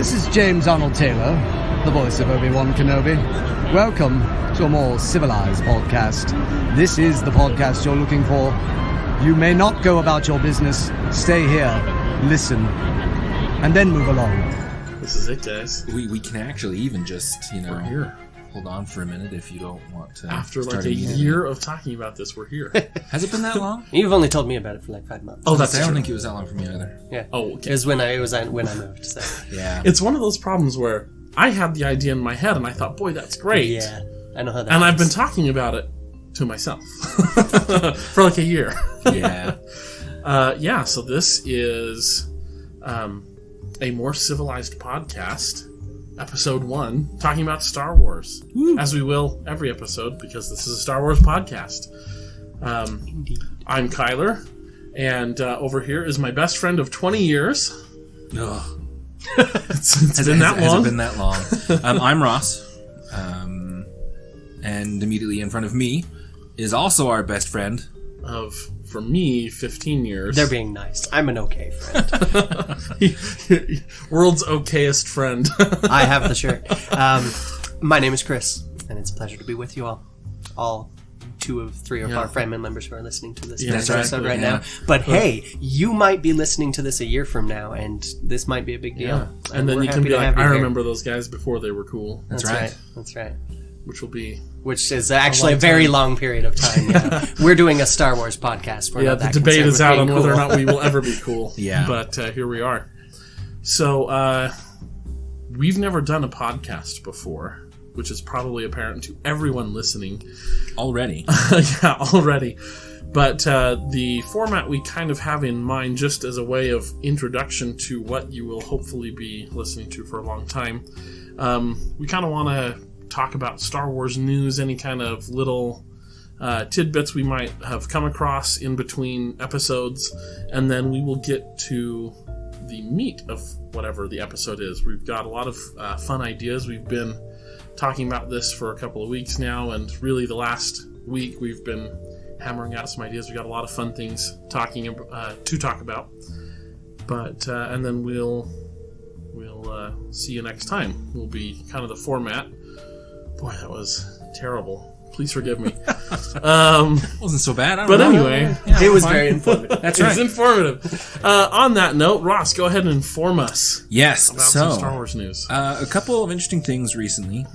This is James Arnold Taylor, the voice of Obi-Wan Kenobi. Welcome to a more civilized podcast. This is the podcast you're looking for. You may not go about your business. Stay here, listen, and then move along. This is it, guys. We can actually even just, We're here. hold on for a minute if you don't want to. After start like a year of talking about this, we're here. Has it been that long? You've only told me about it for like 5 months. Oh, that's I don't true. think it was that long for me either. Yeah. Oh, okay. It was when I moved. So. Yeah. It's one of those problems where I had the idea in my head and I thought, boy, that's great. Yeah, I know how that. And I've been works. talking about it to myself for like a year. Yeah. So this is a more civilized podcast, episode 1, talking about Star Wars, as we will every episode because this is a Star Wars podcast. I'm Kyler, and over here is my best friend of 20 years. Ugh. It's been that long. Has it been that long? I'm Ross. And immediately in front of me is also our best friend. For me, 15 years. They're being nice. I'm an okay friend. World's okayest friend. I have the shirt. My name is Chris, and it's a pleasure to be with you all. All 2 of 3 of our family members who are listening to this That's episode right. right now. But hey, you might be listening to this a year from now, and this might be a big deal. Yeah. And then we're you can happy be to like, have you I here. remember those guys before they were cool. That's right. That's right. Which will be... Which is actually a very long period of time. Yeah. We're doing a Star Wars podcast. We're Yeah, not the that debate concerned is with out being on whether or cool. not we will ever be cool. Yeah. But here we are. So, we've never done a podcast before, which is probably apparent to everyone listening. Already. Yeah, already. But the format we kind of have in mind, just as a way of introduction to what you will hopefully be listening to for a long time, we kind of want to talk about Star Wars news, any kind of little tidbits we might have come across in between episodes, and then we will get to the meat of whatever the episode is. We've got a lot of fun ideas. We've been talking about this for a couple of weeks now, and really the last week we've been hammering out some ideas. We've got a lot of fun things to talk about. But and then we'll see you next time. Will be kind of the format. Boy, that was terrible. Please forgive me. Wasn't so bad. I don't But know. anyway, It was very informative. That's it right. was informative. On that note, Ross, go ahead and inform us Yes. about So, some Star Wars news. a couple of interesting things recently.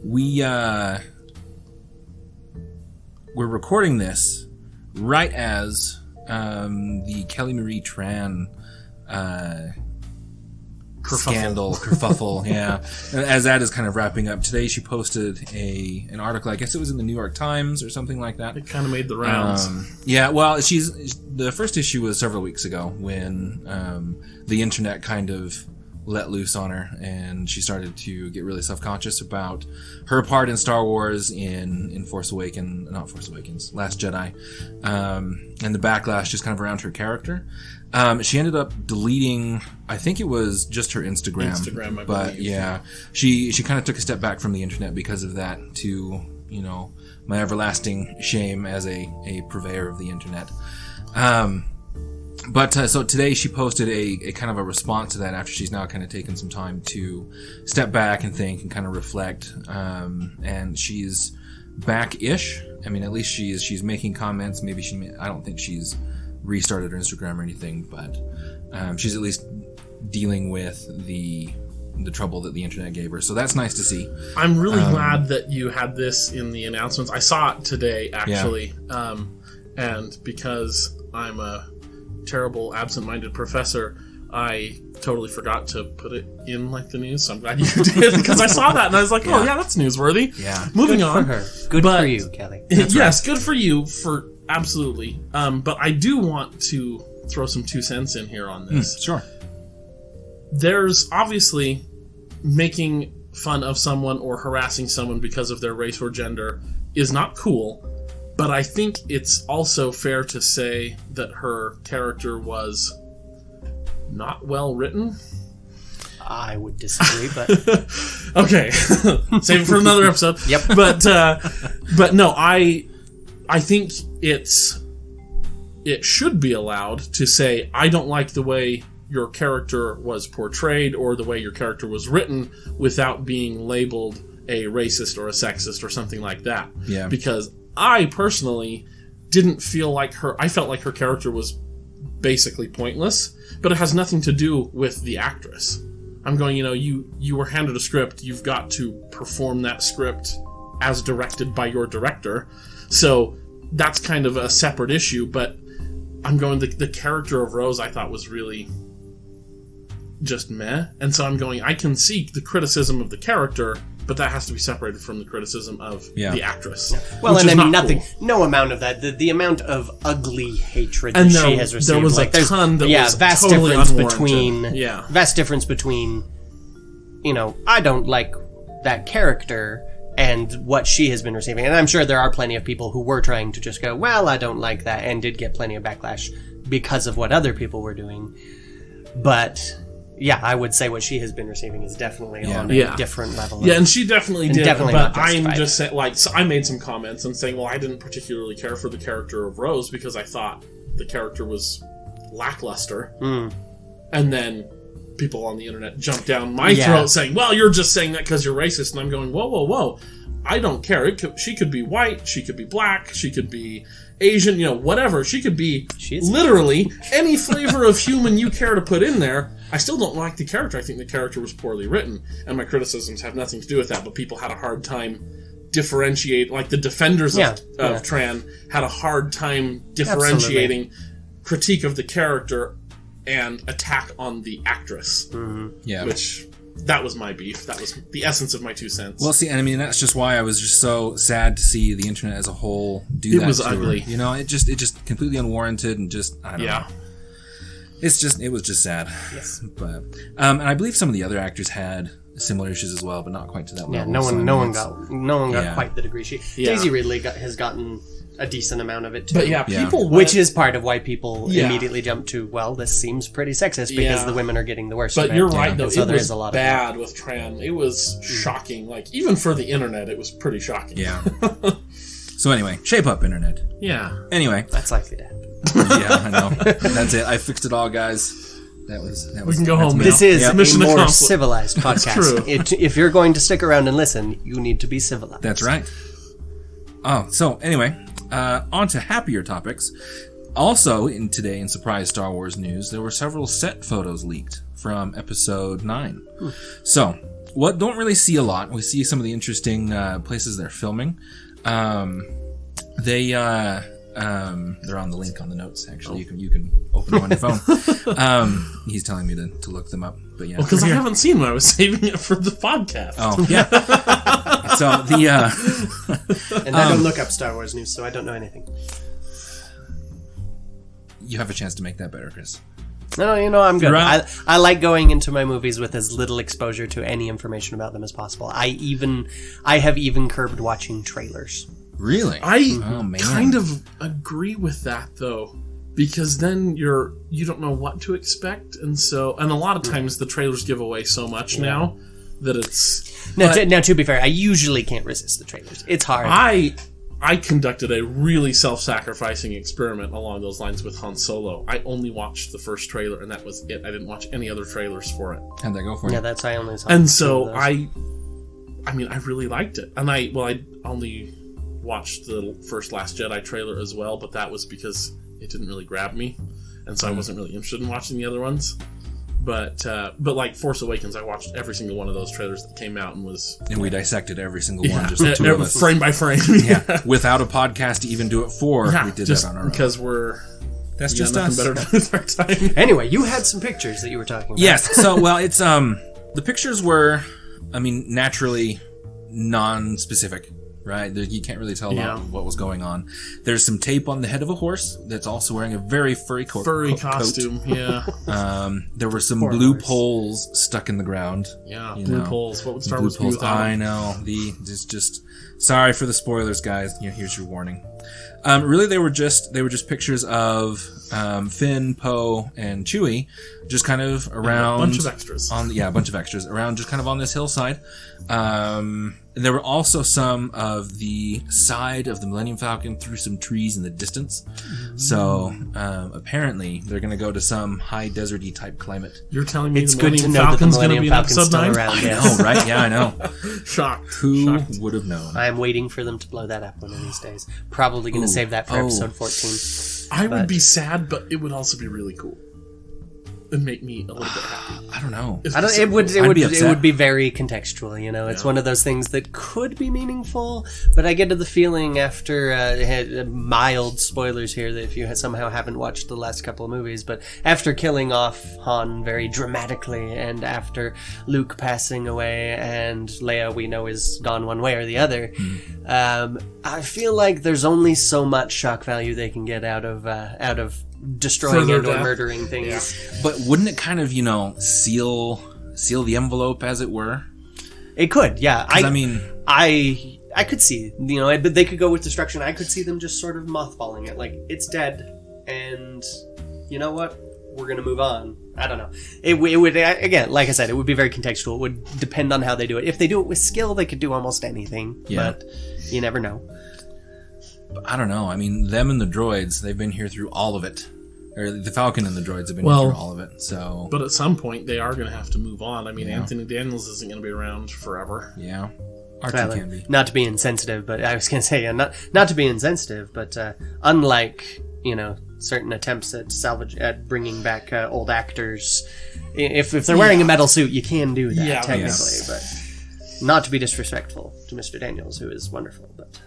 We're recording this right as the Kelly Marie Tran scandal, kerfuffle, yeah. As that is kind of wrapping up. Today she posted an article, I guess it was in the New York Times or something like that. It kind of made the rounds. Yeah, well, the first issue was several weeks ago when the internet kind of let loose on her, and she started to get really self-conscious about her part in Star Wars in Last Jedi, and the backlash just kind of around her character. She ended up deleting, I think it was just her Instagram, I but believe. yeah, she kind of took a step back from the internet because of that, to, my everlasting shame as a purveyor of the internet. But so today she posted a kind of a response to that after she's now kind of taken some time to step back and think and kind of reflect. And she's back-ish. I mean, at least she's making comments. Maybe I don't think she's restarted her Instagram or anything, but she's at least dealing with the trouble that the internet gave her. So that's nice to see. I'm really glad that you had this in the announcements. I saw it today, actually. And because I'm a terrible absent-minded professor, I totally forgot to put it in like the news, so I'm glad you did, because I saw that and I was like, oh yeah, that's newsworthy. Yeah. Moving Good on. for her. Good But- for you, Kelly. Yes, good for you, for absolutely. But I do want to throw some 2 cents in here on this. Sure. There's obviously making fun of someone or harassing someone because of their race or gender is not cool, but I think it's also fair to say that her character was not well written. I would disagree, but Okay, save it for another episode. Yep. But no, I think it should be allowed to say, I don't like the way your character was portrayed or the way your character was written without being labeled a racist or a sexist or something like that. Yeah. Because I personally didn't feel like I felt like her character was basically pointless, but it has nothing to do with the actress. I'm going, you were handed a script, you've got to perform that script as directed by your director. So that's kind of a separate issue, but I'm going, the character of Rose I thought was really just meh. And so I'm going, I can see the criticism of the character, but that has to be separated from the criticism of the actress. Well, which and is I mean, not nothing, cool. no amount of that. The amount of ugly hatred that And she has received. there was like, a ton that was vast totally difference unwarranted. between, vast difference between, I don't like that character and what she has been receiving. And I'm sure there are plenty of people who were trying to just go, well, I don't like that, and did get plenty of backlash because of what other people were doing. But yeah, I would say what she has been receiving is definitely on a different level. Yeah, and she definitely did. definitely But not I'm justified. just saying, so I made some comments and saying, well, I didn't particularly care for the character of Rose because I thought the character was lackluster. And then people on the internet jumped down my throat saying, well, you're just saying that because you're racist. And I'm going, whoa, whoa, whoa. I don't care. She could be white. She could be black. She could be Asian, whatever. She could be literally any flavor of human you care to put in there. I still don't like the character. I think the character was poorly written, and my criticisms have nothing to do with that, but people had a hard time differentiate, like the defenders of Tran had a hard time differentiating critique of the character and attack on the actress. Yeah. Which, that was my beef. That was the essence of my 2 cents. Well, see, I mean, that's just why I was just so sad to see the internet as a whole do that. It was to ugly. her. It just completely unwarranted and just, I don't know. It was just sad. Yes. But, and I believe some of the other actors had similar issues as well, but not quite to that level. Yeah, no one got quite the degree she. Daisy Ridley has gotten a decent amount of it too. But people which is part of why people immediately jump to, well, this seems pretty sexist because the women are getting the worst. But of it. you're right, though. So it there was is a lot bad with Tran. It was shocking. Like, even for the internet, it was pretty shocking. Yeah. So anyway, shape up, internet. Yeah. Anyway. That's likely to happen. Yeah, I know. That's it. I fixed it all, guys. That was we can go home now. This is Mission a more accomplished. civilized podcast. True. If you're going to stick around and listen, you need to be civilized. That's right. Oh, so anyway, on to happier topics. Also, today in surprise Star Wars news, there were several set photos leaked from Episode 9. So, what don't really see a lot. We see some of the interesting places they're filming. They're on the link on the notes. Actually, you can open them on your phone. He's telling me to look them up, but yeah, because I haven't seen one. I was saving it for the podcast. Oh yeah. So and I don't look up Star Wars news, so I don't know anything. You have a chance to make that better, Chris. No, I'm good. Right. I like going into my movies with as little exposure to any information about them as possible. I have even curbed watching trailers. Really? I kind of agree with that, though, because then you don't know what to expect, and a lot of times the trailers give away so much now that it's... Now, to be fair, I usually can't resist the trailers. It's hard. I conducted a really self-sacrificing experiment along those lines with Han Solo. I only watched the first trailer, and that was it. I didn't watch any other trailers for it. How'd that go for you? Yeah, I only saw. And so I really liked it, and I only watched the first Last Jedi trailer as well, but that was because it didn't really grab me, and so I wasn't really interested in watching the other ones. But like Force Awakens, I watched every single one of those trailers that came out and we dissected every single one, just the two of us, frame by frame. Yeah, without a podcast to even do it for. We did that on our own because that's just us. Better to do with our time. Anyway, you had some pictures that you were talking about. Yes. So it's the pictures were, naturally non-specific. Right, you can't really tell about what was going on. There's some tape on the head of a horse that's also wearing a very furry costume. Yeah. There were some blue poles stuck in the ground. Yeah, blue poles. What would Star Wars do without them? I know. Just Sorry for the spoilers, guys. Here's your warning. Really, they were just pictures of Finn, Poe, and Chewie, just kind of around a bunch of extras. A bunch of extras around, just kind of on this hillside. There were also some of the side of the Millennium Falcon through some trees in the distance. So apparently, they're going to go to some high deserty type climate. You're telling me It's the good to Millennium know that the Falcon's going to Millennium be in Falcon's episode still 9? around. I Yes. know, right? Yeah, I know. Shocked. Who Shocked. would have known? I am waiting for them to blow that up one of these days. Probably going to save that for episode 14. I would But- be sad, but it would also be really cool. It'd make me a little bit happy. I don't know. It's I don't. so It would. cool. It I'd would. be It upset. would be very contextual. You know, it's one of those things that could be meaningful, but I get to the feeling after mild spoilers here that if you somehow haven't watched the last couple of movies, but after killing off Han very dramatically, and after Luke passing away, and Leia we know is gone one way or the other, I feel like there's only so much shock value they can get out of destroying Further and or death. murdering things. But wouldn't it kind of, seal the envelope, as it were? It could, yeah. 'Cause, I mean, I could see, but they could go with destruction. I could see them just sort of mothballing it, like it's dead, and you know what? We're gonna move on. I don't know. It would again, like I said, it would be very contextual. It would depend on how they do it. If they do it with skill, they could do almost anything. Yeah. But you never know. I don't know. I mean, them and the droids, they've been here through all of it. Or the Falcon and the droids have been Well, here through all of it. So, But at some point, they are going to have to move on. I mean, Yeah. Anthony Daniels isn't going to be around forever. yeah. R2 Well, can be. not to be insensitive, but I was gonna say not to be insensitive, but unlike certain attempts at bringing back old actors, if they're wearing a metal suit, you can do that Yeah. technically, Yes. but not to be disrespectful to Mr. Daniels, who is wonderful. But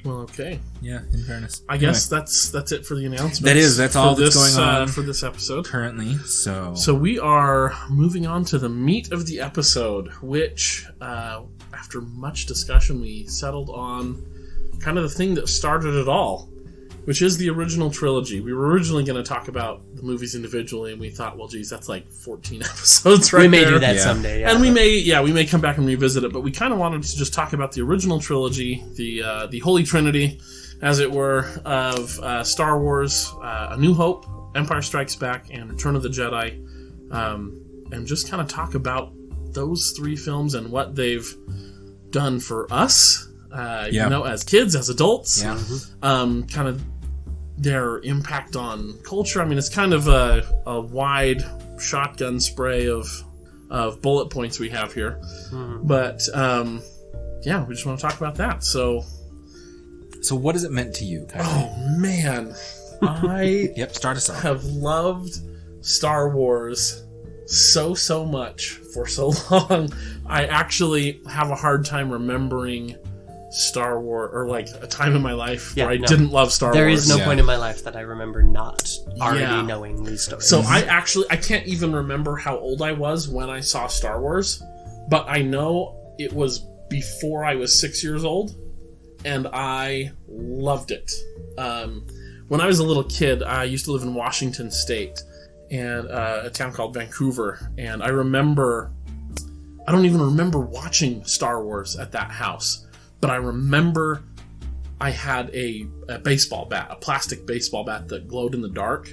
Well, okay. Yeah, in fairness. I guess that's it for the announcements. That's all for that's this, going on. for this episode. Currently, so... So we are moving on to the meat of the episode, which, after much discussion, we settled on kind of the thing that started it all, which is the original trilogy. We were originally going to talk about the movies individually, and we thought, well, geez, that's like 14 episodes right we may there. do that Yeah. someday, yeah, And we but- may come back and revisit it, but we kind of wanted to just talk about the original trilogy, the Holy Trinity, as it were, of Star Wars, A New Hope, Empire Strikes Back, and Return of the Jedi, and just kind of talk about those three films and what they've done for us, as kids, as adults, Yeah. kind of their impact on culture. I mean, it's kind of a wide shotgun spray of bullet points we have here. But, we just want to talk about that. So what has it meant to you, Kylie? oh, man. I Yep, start us off. have loved Star Wars so much for so long. I actually have a hard time remembering Star Wars, or like a time in my life where I didn't love Star There Wars. is no Yeah. point in my life that I remember not already Yeah. knowing these stories. So I can't even remember how old I was when I saw Star Wars, but I know it was before I was 6 years old, and I loved it. When I was a little kid, I used to live in Washington State, and a town called Vancouver, and I don't even remember watching Star Wars at that house, but I remember I had a baseball bat, a plastic baseball bat that glowed in the dark,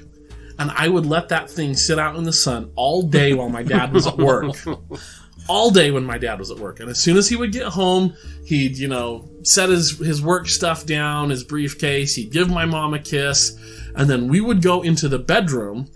and I would let that thing sit out in the sun all day while my dad was at work. All day when my dad was at work. And as soon as he would get home, he'd, set his work stuff down, his briefcase, he'd give my mom a kiss, and then we would go into the bedroom,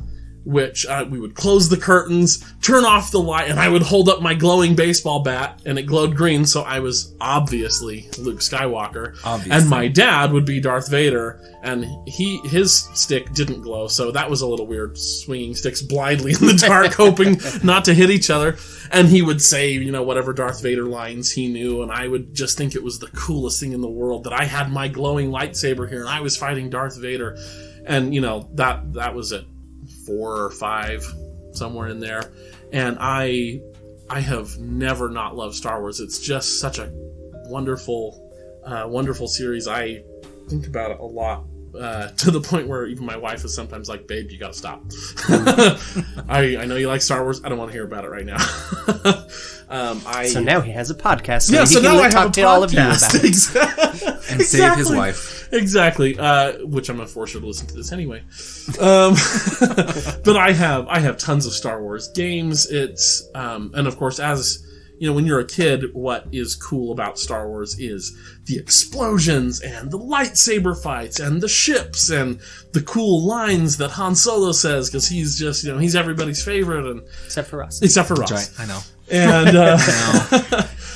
which we would close the curtains, turn off the light, and I would hold up my glowing baseball bat, and it glowed green, so I was obviously Luke Skywalker. Obviously. And my dad would be Darth Vader, and his stick didn't glow, so that was a little weird, swinging sticks blindly in the dark, hoping not to hit each other. And he would say, whatever Darth Vader lines he knew, and I would just think it was the coolest thing in the world that I had my glowing lightsaber here, and I was fighting Darth Vader. And, that was it. 4 or 5, somewhere in there. And I have never not loved Star Wars. It's just such a wonderful series. I think about it a lot to the point where even my wife is sometimes like, "Babe, you gotta stop." I know you like Star Wars. I don't want to hear about it right now. So now he has a podcast. So yeah, he so can now I talk have a to all of you about podcast. it. And save his wife. Exactly. Which I'm gonna force her to listen to this anyway. But I have tons of Star Wars games. It's and of course, as you know, when you're a kid, what is cool about Star Wars is the explosions and the lightsaber fights and the ships and the cool lines that Han Solo says, because he's just, you know, he's everybody's favorite, and Except for us. except for Ross. That's right, I know. And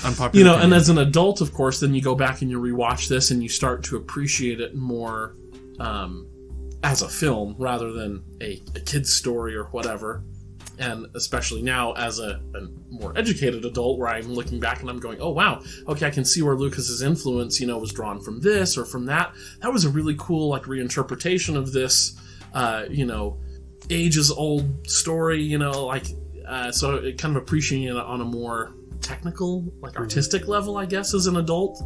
Unpopular you know, and opinion. as an adult, of course, then you go back and you rewatch this and you start to appreciate it more as a film rather than a kid's story or whatever. And especially now as a more educated adult, where I'm looking back and I'm going, oh wow, okay, I can see where Lucas's influence, you know, was drawn from this or from that. That was a really cool, like, reinterpretation of this, you know, ages old story, you know, like, so it kind of appreciating it on a more technical, like, artistic level, I guess, as an adult.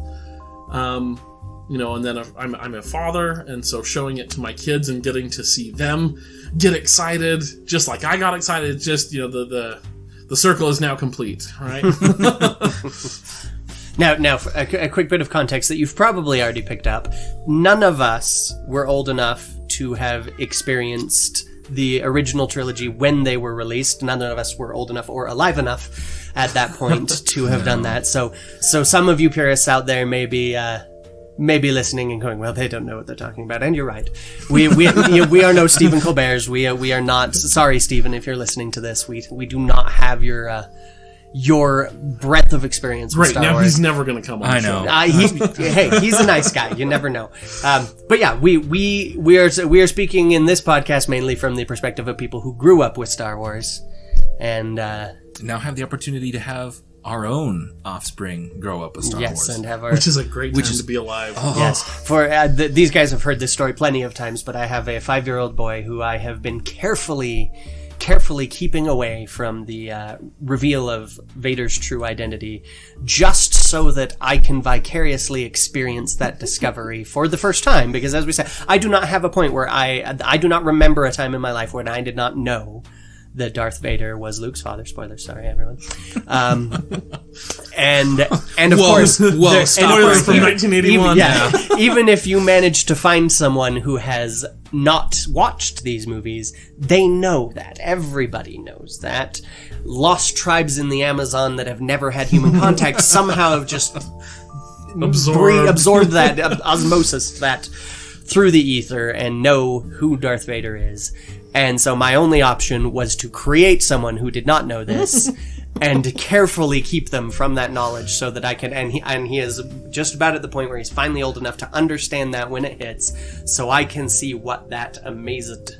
You know, and then I'm a father, and so showing it to my kids and getting to see them get excited, just like I got excited. Just, you know, the circle is now complete, right? Now, a quick bit of context that you've probably already picked up. None of us were old enough to have experienced the original trilogy when they were released. None of us were old enough or alive enough at that point to have done that. So some of you purists out there may be listening and going, well, they don't know what they're talking about. And you're right. We are no Stephen Colbert's. We are not. Sorry, Stephen, if you're listening to this, we do not have your breadth of experience with Right, Star now Wars. he's never going to come on I the know. show. Hey, he's a nice guy. You never know. But yeah, we are speaking in this podcast mainly from the perspective of people who grew up with Star Wars, and Now have the opportunity to have our own offspring grow up with Star yes, Wars. and have our Which is a great time to be alive. yes. For these guys have heard this story plenty of times, but I have a 5-year-old boy who I have been carefully keeping away from the reveal of Vader's true identity, just so that I can vicariously experience that discovery for the first time. Because as we said, I do not have a point where I do not remember a time in my life when I did not know that Darth Vader was Luke's father. Spoilers, sorry everyone. And of course, whoa, stop Spoilers right from there. 1981. even if you manage to find someone who has not watched these movies, they know that. Everybody knows that. Lost tribes in the Amazon that have never had human contact somehow have just absorbed that osmosis that through the ether and know who Darth Vader is. And so my only option was to create someone who did not know this and carefully keep them from that knowledge so that I can, and he is just about at the point where he's finally old enough to understand that when it hits, so I can see what that amazed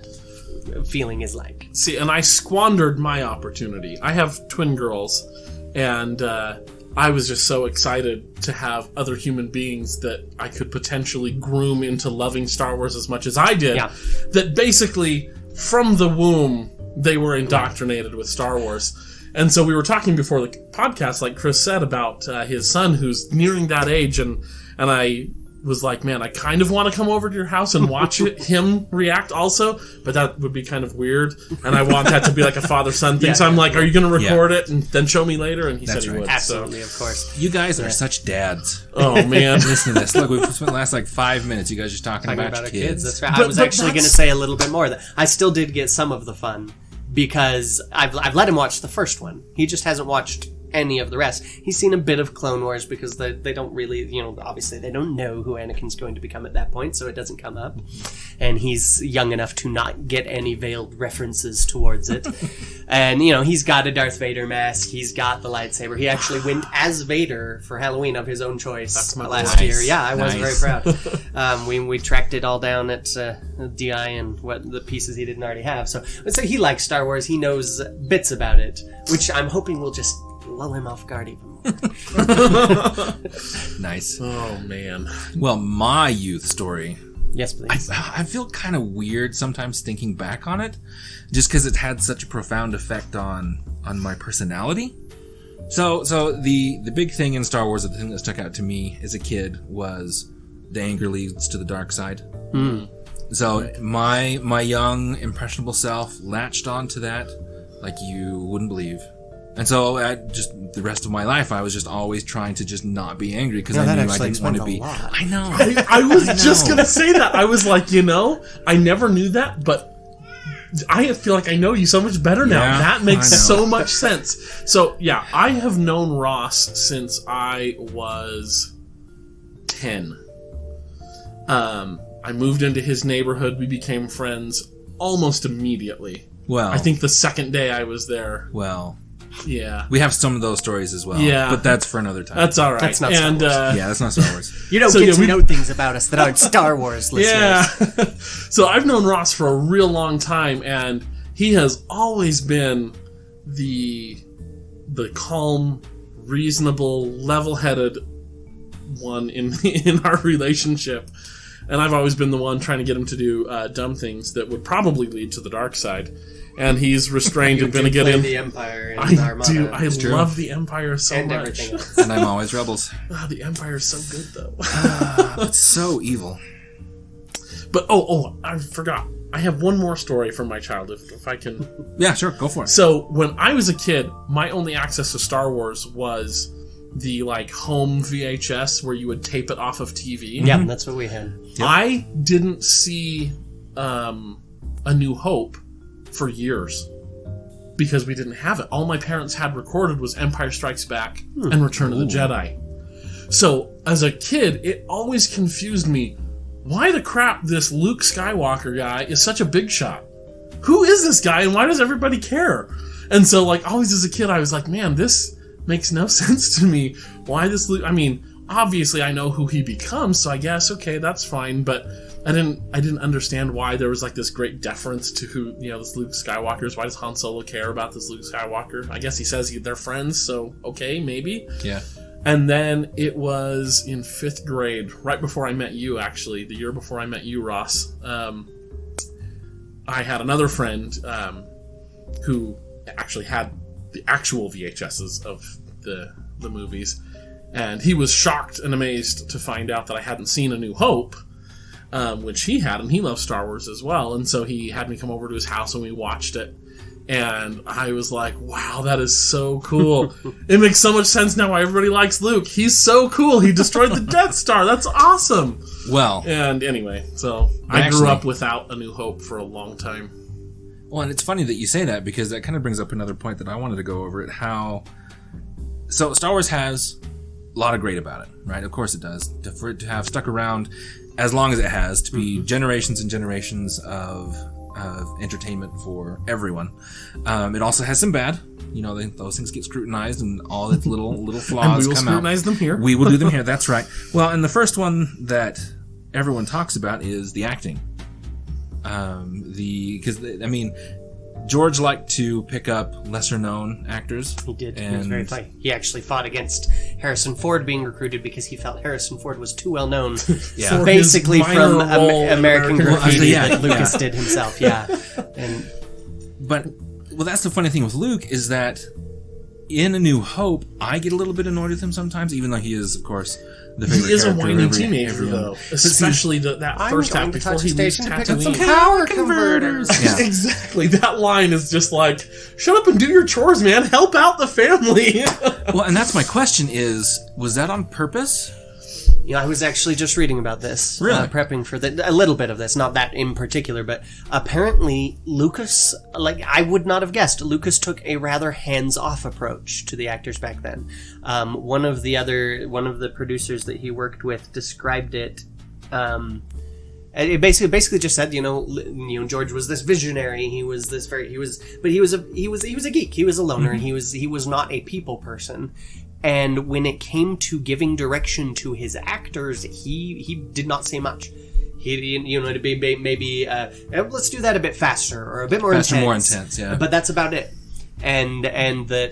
feeling is like. See, and I squandered my opportunity. I have twin girls, and I was just so excited to have other human beings that I could potentially groom into loving Star Wars as much as I did, Yeah. that basically, from the womb, they were indoctrinated with Star Wars. And so we were talking before the podcast, like Chris said, about his son who's nearing that age, and I was like, man, I kind of want to come over to your house and watch him react also, but that would be kind of weird, and I want that to be like a father-son thing. Yeah. So I'm like, are you going to record it and then show me later? And he That's said he right. would. Absolutely, of course. You guys are such dads. Oh man. Listen to this. Look, we've spent the last 5 minutes. You guys just talking about your Our kids. That's right. But- I was but actually going to that's- say a little bit more. That I still did get some of the fun because I've let him watch the first one. He just hasn't watched any of the rest. He's seen a bit of Clone Wars because they don't really, obviously they don't know who Anakin's going to become at that point, so it doesn't come up. And he's young enough to not get any veiled references towards it. And, he's got a Darth Vader mask. He's got the lightsaber. He actually went as Vader for Halloween of his own choice That's my last boy. year. Yeah, I was Nice. very proud. We tracked it all down at DI and what the pieces he didn't already have. So he likes Star Wars. He knows bits about it, which I'm hoping will just lull him off guard even more. Nice. Oh man. Well, my youth story. Yes, please. I feel kind of weird sometimes thinking back on it, just because it had such a profound effect on my personality. So the big thing in Star Wars, the thing that stuck out to me as a kid was the anger leads to the dark side. So my young impressionable self latched onto that like you wouldn't believe. And so just the rest of my life, I was just always trying to just not be angry because I knew I didn't want to be. I know. I was just going to say that. I was like, I never knew that, but I feel like I know you so much better now. Yeah, that makes so much sense. So, yeah, I have known Ross since I was 10. I moved into his neighborhood. We became friends almost immediately. Well, I think the second day I was there. Well, yeah. We have some of those stories as well. Yeah. But that's for another time. That's all right. That's not Star Wars. Yeah, that's not Star Wars. You don't get to know things about us that aren't Star Wars listeners. Yeah. So I've known Ross for a real long time, and he has always been the calm, reasonable, level-headed one in our relationship. And I've always been the one trying to get him to do dumb things that would probably lead to the dark side. And he's restrained and been to get in. The Empire and Armada. Do. I love the Empire so and much. Everything else. And I'm always Rebels. The Empire's so good, though. It's so evil. But, I forgot. I have one more story from my childhood, if I can. Yeah, sure, go for it. So, when I was a kid, my only access to Star Wars was the, home VHS where you would tape it off of TV. Yeah, that's what we had. Yep. I didn't see A New Hope for years because we didn't have it. All my parents had recorded was Empire Strikes Back and Return of the Jedi. So, as a kid, it always confused me. Why the crap this Luke Skywalker guy is such a big shot? Who is this guy and why does everybody care? And so, always as a kid, I was like, man, this makes no sense to me. Why this Luke? I mean, obviously I know who he becomes, so I guess, okay, that's fine, but I didn't understand why there was this great deference to who, this Luke Skywalker is. Why does Han Solo care about this Luke Skywalker? I guess he says they're friends, so okay, maybe. Yeah. And then it was in 5th grade, right before I met you, actually, the year before I met you, Ross. I had another friend who actually had the actual VHSs of the movies, and he was shocked and amazed to find out that I hadn't seen A New Hope, which he had, and he loves Star Wars as well. And so he had me come over to his house and we watched it. And I was like, wow, that is so cool. It makes so much sense now why everybody likes Luke. He's so cool. He destroyed the Death Star. That's awesome. Well. And anyway, so I grew up without A New Hope for a long time. Well, and it's funny that you say that because that kind of brings up another point that I wanted to go over it. So Star Wars has a lot of great about it, right? Of course it does. For it to have stuck around as long as it has, to be generations and generations of entertainment for everyone. It also has some bad. Those things get scrutinized and all its little flaws come out. And we will scrutinize them here. We will do them here, that's right. Well, and the first one that everyone talks about is the acting. George liked to pick up lesser-known actors. He did. He was very funny. He actually fought against Harrison Ford being recruited because he felt Harrison Ford was too well known. Yeah. Basically from American Graffiti yeah, that Lucas did himself. Yeah. But that's the funny thing with Luke is that in A New Hope, I get a little bit annoyed with him sometimes, even though he is, of course, the favorite He is a character whiny of teenager, though. Especially that first half before he leaves Tatooine. Some power converters. Yeah. Exactly. That line is just like, shut up and do your chores, man. Help out the family. Well, and that's my question was that on purpose? I was actually just reading about this, Really? prepping for a little bit of this, not that in particular, but apparently Lucas, I would not have guessed, Lucas took a rather hands-off approach to the actors back then. One of the producers that he worked with described it. It basically just said, George was this visionary. He was a geek. He was a loner. He was not a people person. And when it came to giving direction to his actors, he did not say much. He, to be maybe let's do that a bit faster or a bit more intense. More intense, yeah. But that's about it. And that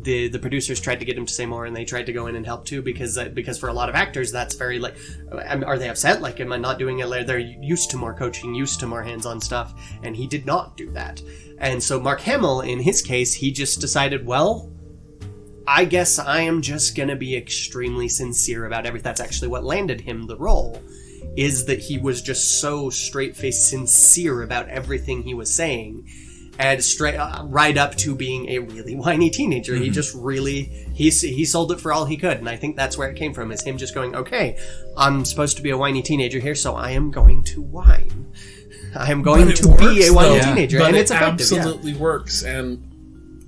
the producers tried to get him to say more, and they tried to go in and help too, because for a lot of actors that's very are they upset? Am I not doing it? They're used to more coaching, used to more hands-on stuff, and he did not do that. And so Mark Hamill, in his case, he just decided, well, I guess I am just gonna be extremely sincere about everything. That's actually what landed him the role. is that he was just so straight-faced sincere about everything he was saying, and straight right up to being a really whiny teenager. He just really he sold it for all he could, and I think that's where it came from, is him just going, okay, I'm supposed to be a whiny teenager here, so I am going to whine. I am going to be a whiny teenager, but and it's it effective. absolutely works. And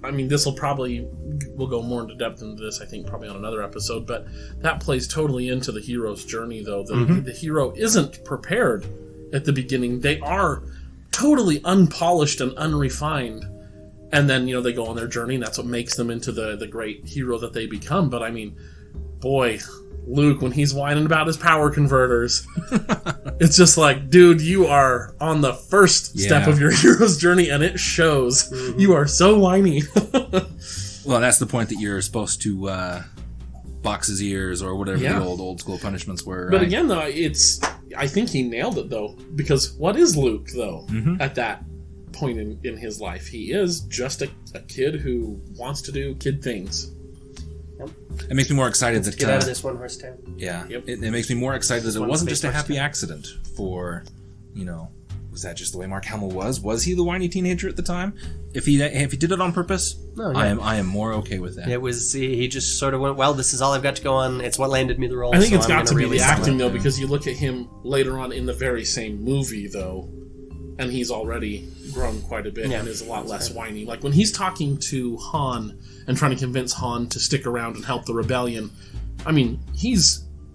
I mean, we'll go more into depth into this, I think, probably on another episode, but that plays totally into the hero's journey, though. The hero isn't prepared at the beginning. They are totally unpolished and unrefined, and then, you know, they go on their journey, and that's what makes them into the great hero that they become. But I mean, boy, Luke, when he's whining about his power converters, it's just like, dude, you are on the first step of your hero's journey, and it shows. You are so whiny. Well, that's the point that you're supposed to box his ears or whatever the old school punishments were. But again, though, I think he nailed it, though, because what is Luke, though, at that point in his life? He is just a kid who wants to do kid things. It makes me more excited that Get out of this one horse town. Yeah, it makes me more excited that it wasn't just a happy accident for, you know, was that just the way Mark Hamill was? Was he the whiny teenager at the time? If he did it on purpose, I am more okay with that. It was, he just sort of went, well, this is all I've got to go on. It's what landed me the role. I think it's I'm got to be really the acting, though, because you look at him later on in the very same movie, though, and he's already grown quite a bit and is a lot less whiny. Like when he's talking to Han and trying to convince Han to stick around and help the rebellion, I mean,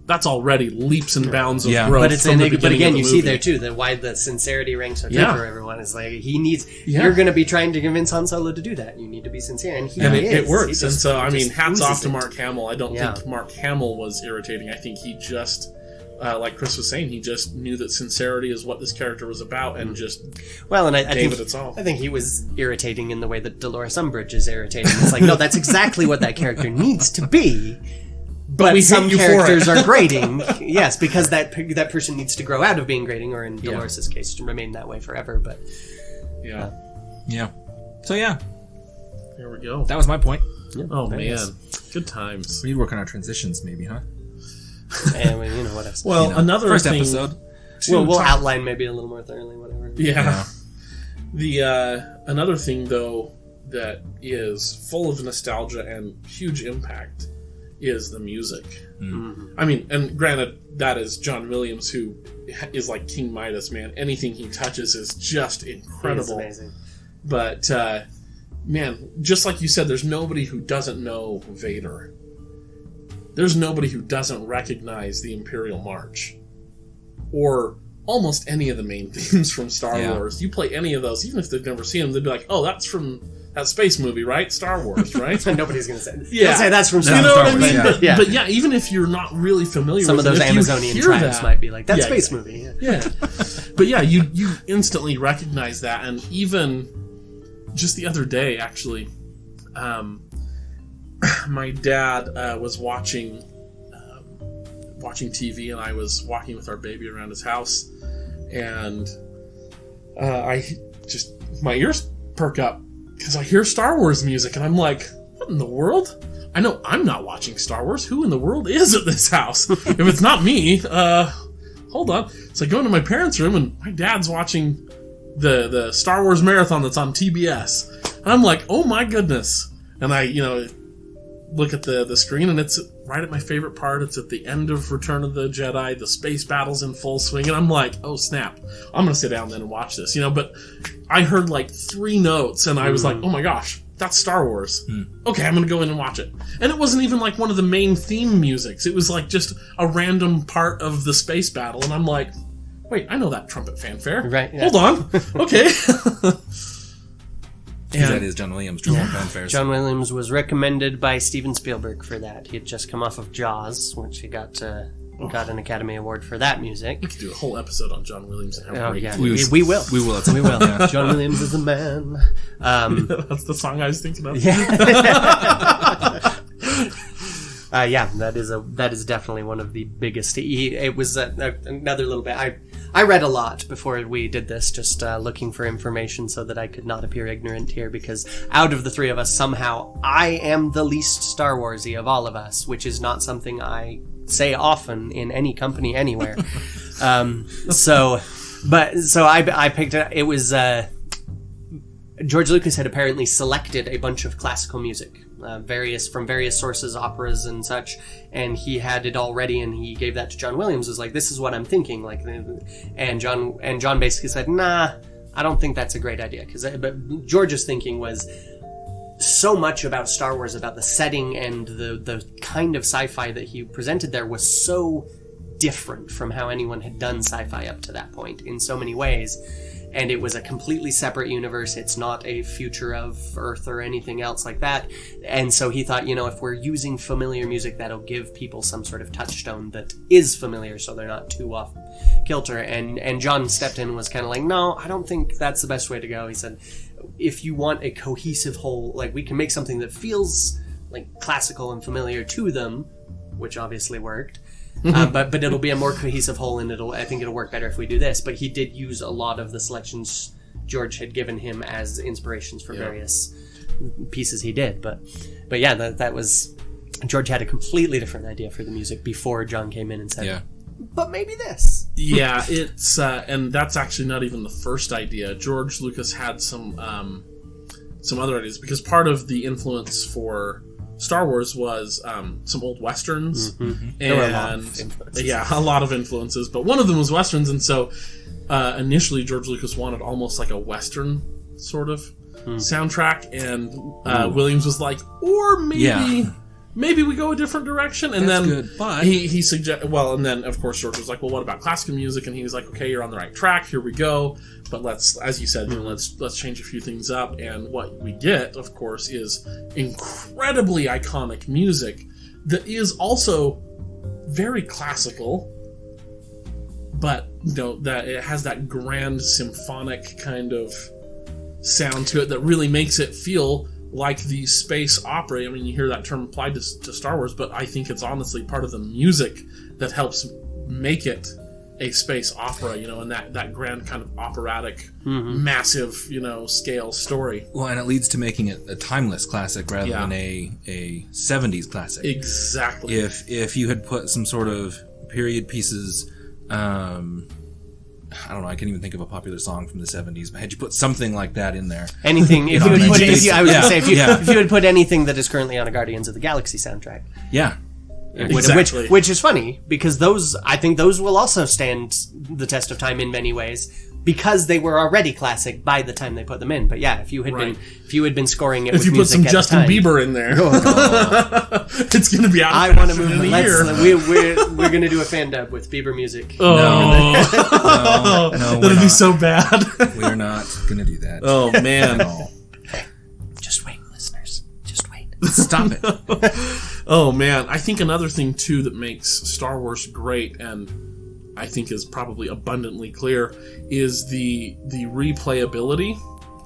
that's already leaps and bounds of growth. But but again, you movie. See there too that why the sincerity rings so true for everyone is like he needs. You're going to be trying to convince Han Solo to do that. You need to be sincere, and it works. And so, I mean, hats off to Mark Hamill. I don't think Mark Hamill was irritating. I think he just, like Chris was saying, he just knew that sincerity is what this character was about, and just gave it its all. I think he was irritating in the way that Dolores Umbridge is irritating. It's like, no, that's exactly what that character needs to be. But some characters are grating, yes, because that person needs to grow out of being grating, or in Dolores' case, to remain that way forever. But So yeah, there we go. That was my point. Oh man, good times. We need to work on our transitions, maybe, huh? And you know what else? Well, another first thing, episode. We'll outline maybe a little more thoroughly, whatever. Yeah. The another thing, though, that is full of nostalgia and huge impact is the music. I mean, and granted, that is John Williams, who is like King Midas, man. Anything he touches is just incredible. It's amazing. But, man, just like you said, there's nobody who doesn't know Vader. There's nobody who doesn't recognize the Imperial March. Or almost any of the main themes from Star Wars. You play any of those, even if they've never seen them, they'd be like, oh, that's from that space movie, right? Star Wars, right? Nobody's going to say They'll say that's from Star Wars. You know what I mean? But yeah, even if you're not really familiar some with of those it, Amazonian tribes might be like, that space movie. Yeah. But yeah, you instantly recognize that. And even just the other day, actually, my dad was watching TV, and I was walking with our baby around his house, and my ears perk up because I hear Star Wars music, and I'm like, what in the world? I know I'm not watching Star Wars. Who in the world is at this house? If it's not me, hold on. So I go into my parents' room, and my dad's watching the Star Wars marathon that's on TBS. And I'm like, oh my goodness. And I, look at the screen, and it's right at my favorite part. It's at the end of Return of the Jedi. The space battle's in full swing, and I'm like, oh snap, I'm gonna sit down then and watch this, But I heard like 3 notes, and I was like, oh my gosh, that's Star Wars. Okay, I'm gonna go in and watch it. And it wasn't even like one of the main theme musics. It was like just a random part of the space battle, and I'm like, wait, I know that trumpet fanfare. Right. Yeah. Hold on. Okay. That is John Williams, trumpet fanfares. John Williams was recommended by Steven Spielberg for that. He had just come off of Jaws, which he got an Academy Award for that music. We could do a whole episode on John Williams and how great he is. We will. We will. We will. Yeah. John Williams is a man. That's the song I was thinking of. That is definitely one of the biggest. It was another little bit. I read a lot before we did this, just looking for information so that I could not appear ignorant here, because out of the 3 of us, somehow I am the least Star Warsy of all of us, which is not something I say often in any company anywhere. So I picked it. It was George Lucas had apparently selected a bunch of classical music, from various sources, operas and such, and he had it all ready, and he gave that to John Williams. Was like, "This is what I'm thinking." Like, and John basically said, "Nah, I don't think that's a great idea." But George's thinking was so much about Star Wars, about the setting and the kind of sci-fi that he presented there was so different from how anyone had done sci-fi up to that point in so many ways. And it was a completely separate universe. It's not a future of Earth or anything else like that. And so he thought, if we're using familiar music, that'll give people some sort of touchstone that is familiar, so they're not too off kilter. And John stepped in and was kind of like, no, I don't think that's the best way to go. He said, if you want a cohesive whole, like, we can make something that feels like classical and familiar to them, which obviously worked. But it'll be a more cohesive whole, and I think it'll work better if we do this. But he did use a lot of the selections George had given him as inspirations for various pieces he did. But yeah, that was, George had a completely different idea for the music before John came in and said, but maybe this. Yeah, it's and that's actually not even the first idea. George Lucas had some other ideas, because part of the influence for Star Wars was some old westerns, and There were a lot of influences. a lot of influences. But one of them was westerns, and so initially George Lucas wanted almost like a western sort of soundtrack, and Williams was like, or maybe we go a different direction. And That's then good, but he suggested, and then of course George was like, well, what about classical music? And he was like, okay, you're on the right track. Here we go. But let's, as you said, let's change a few things up. And what we get, of course, is incredibly iconic music that is also very classical, but that it has that grand symphonic kind of sound to it that really makes it feel like the space opera. I mean, you hear that term applied to Star Wars, but I think it's honestly part of the music that helps make it a space opera, and that grand kind of operatic, massive, scale story. Well, and it leads to making it a timeless classic rather than a 70s classic. Exactly. If you had put some sort of period pieces, I don't know, I can't even think of a popular song from the 70s, but had you put something like that in there. Anything, if you would put, if you would put anything that is currently on a Guardians of the Galaxy soundtrack. Yeah. Exactly. Which is funny, because I think those will also stand the test of time in many ways, because they were already classic by the time they put them in. But yeah, if you had been scoring it, if you put some Justin Bieber in there, it's going to be out. I want to move. We're going to do a fan dub with Bieber music. No, that'd be so bad. We're not going to do that. Oh man! Just wait, listeners. Just wait. Stop it. Oh man, I think another thing too that makes Star Wars great, and I think is probably abundantly clear, is the replayability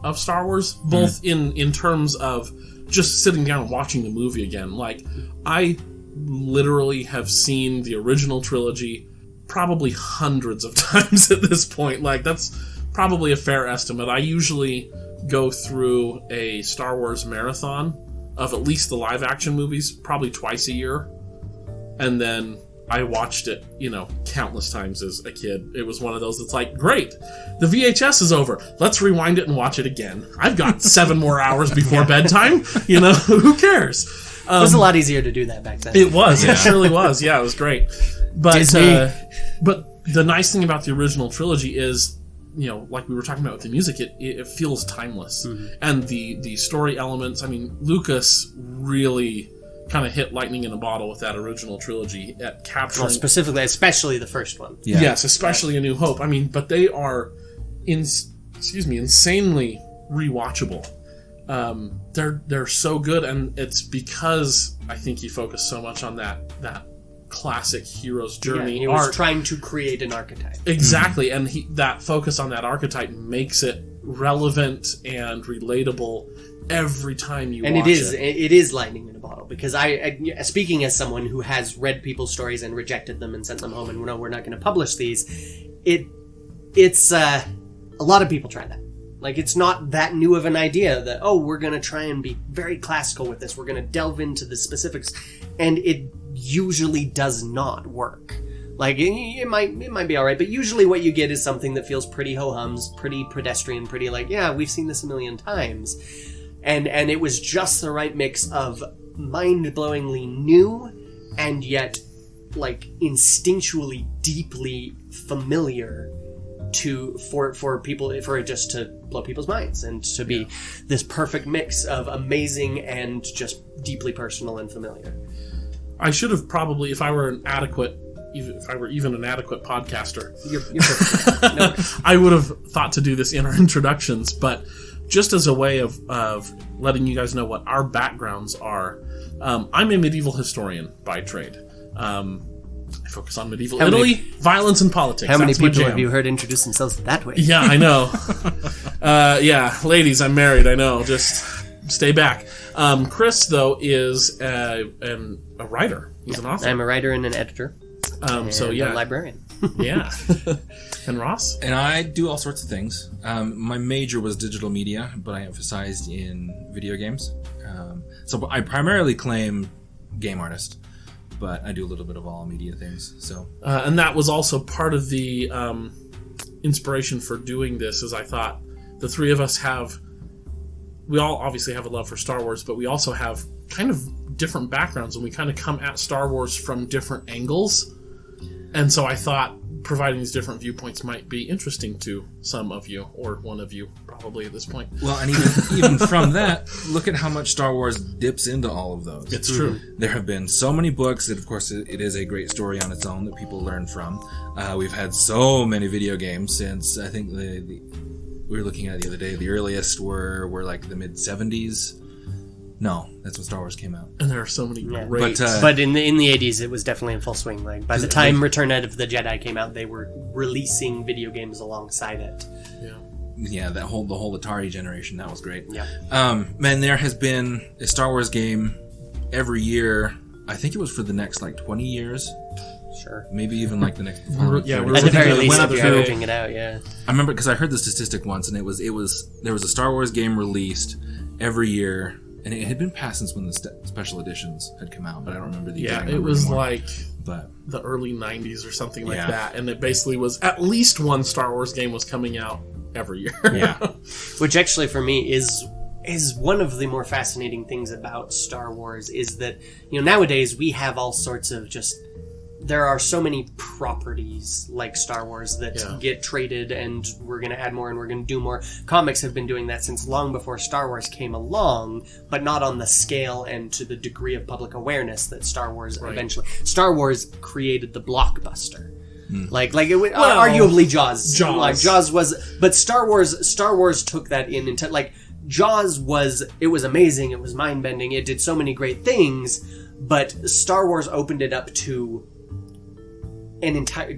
of Star Wars, both in terms of just sitting down and watching the movie again. Like, I literally have seen the original trilogy probably hundreds of times at this point. Like, that's probably a fair estimate. I usually go through a Star Wars marathon of at least the live action movies probably twice a year, and then I watched it, countless times as a kid. It was one of those that's like, great, the VHS is over, let's rewind it and watch it again. I've got 7 more hours before bedtime, who cares? It was a lot easier to do that back then. It was, it surely was. Yeah, it was great. But but the nice thing about the original trilogy is, like we were talking about with the music, it feels timeless. And the story elements, I mean, Lucas really kind of hit lightning in a bottle with that original trilogy at capturing... Well, especially the first one. Yeah. Yes, especially A New Hope. I mean, but they are, insanely rewatchable. They're so good, and it's because I think he focused so much on that classic hero's journey. He was trying to create an archetype. Exactly, and that focus on that archetype makes it relevant and relatable every time you watch it. And it is lightning in a bottle, because I speaking as someone who has read people's stories and rejected them and sent them home and we're not going to publish these, it's a lot of people try that. Like, it's not that new of an idea that, we're going to try and be very classical with this, we're going to delve into the specifics, and it usually does not work. Like, it might be alright, but usually what you get is something that feels pretty ho-hums, pretty pedestrian, pretty like, yeah, we've seen this a million times. And it was just the right mix of mind-blowing new and yet, like, instinctually, deeply familiar for people, for it just to blow people's minds and to be this perfect mix of amazing and just deeply personal and familiar. I should have probably, if I were even an adequate podcaster, You're perfect. No. I would have thought to do this in our introductions, but just as a way of letting you guys know what our backgrounds are, I'm a medieval historian by trade. I focus on medieval Italy, violence, and politics. How many That's my people jam. have you heard introduce themselves that way? Yeah, I know. Yeah, ladies, I'm married. I know. Just stay back. Chris, though, is a writer. He's an author. I'm a writer and an editor. So yeah, a librarian. Yeah. And Ross? And I do all sorts of things. My major was digital media, but I emphasized in video games. So I primarily claim game artist, but I do a little bit of all media things. So, and that was also part of the inspiration for doing this. Is I thought the three of us we all obviously have a love for Star Wars, but we also have kind of different backgrounds, and we kind of come at Star Wars from different angles. And so I thought providing these different viewpoints might be interesting to some of you, or one of you, probably at this point. well, and even from that, look at how much Star Wars dips into all of those. It's true. There have been so many books that, of course, it is a great story on its own that people learn from. We've had so many video games since, I think, we were looking at it the other day, the earliest were like the mid-70s. No, that's when Star Wars came out. And there are so many Yeah. great... But in the 80s, it was definitely in full swing. Like, by the time Return of the Jedi came out, they were releasing video games alongside it. Yeah, the whole Atari generation, that was great. Yeah. Man, there has been a Star Wars game every year. I think it was for the next, 20 years. Sure. Maybe even, the next... Yeah, following 30. At the very It least, went if up you're through- averaging it out, yeah. I remember because I heard the statistic once, and there was a Star Wars game released every year, and it had been past since when the special editions had come out, but I don't remember the exact Yeah, it number was anymore. like But the early 90s or something like Yeah. that. And it basically was at least one Star Wars game was coming out every year. yeah, Which actually, for me, is one of the more fascinating things about Star Wars is that, nowadays we have all sorts of there are so many properties like Star Wars that get traded, and we're going to add more and we're going to do more. Comics have been doing that since long before Star Wars came along, but not on the scale and to the degree of public awareness that Star Wars eventually... Star Wars created the blockbuster. Arguably Jaws. Like Jaws was... But Star Wars took that into... Jaws was amazing, it was mind-bending, it did so many great things, but Star Wars opened it up to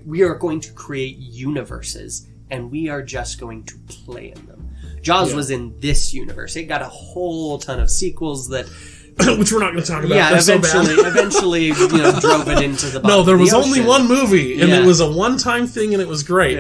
we are going to create universes, and we are just going to play in them. Jaws was in this universe. It got a whole ton of sequels that... Which we're not going to talk about. Yeah, They're so bad. eventually drove it into the bottom No, there of the was only ocean. one movie, and Yeah. it was a one-time thing, and it was great.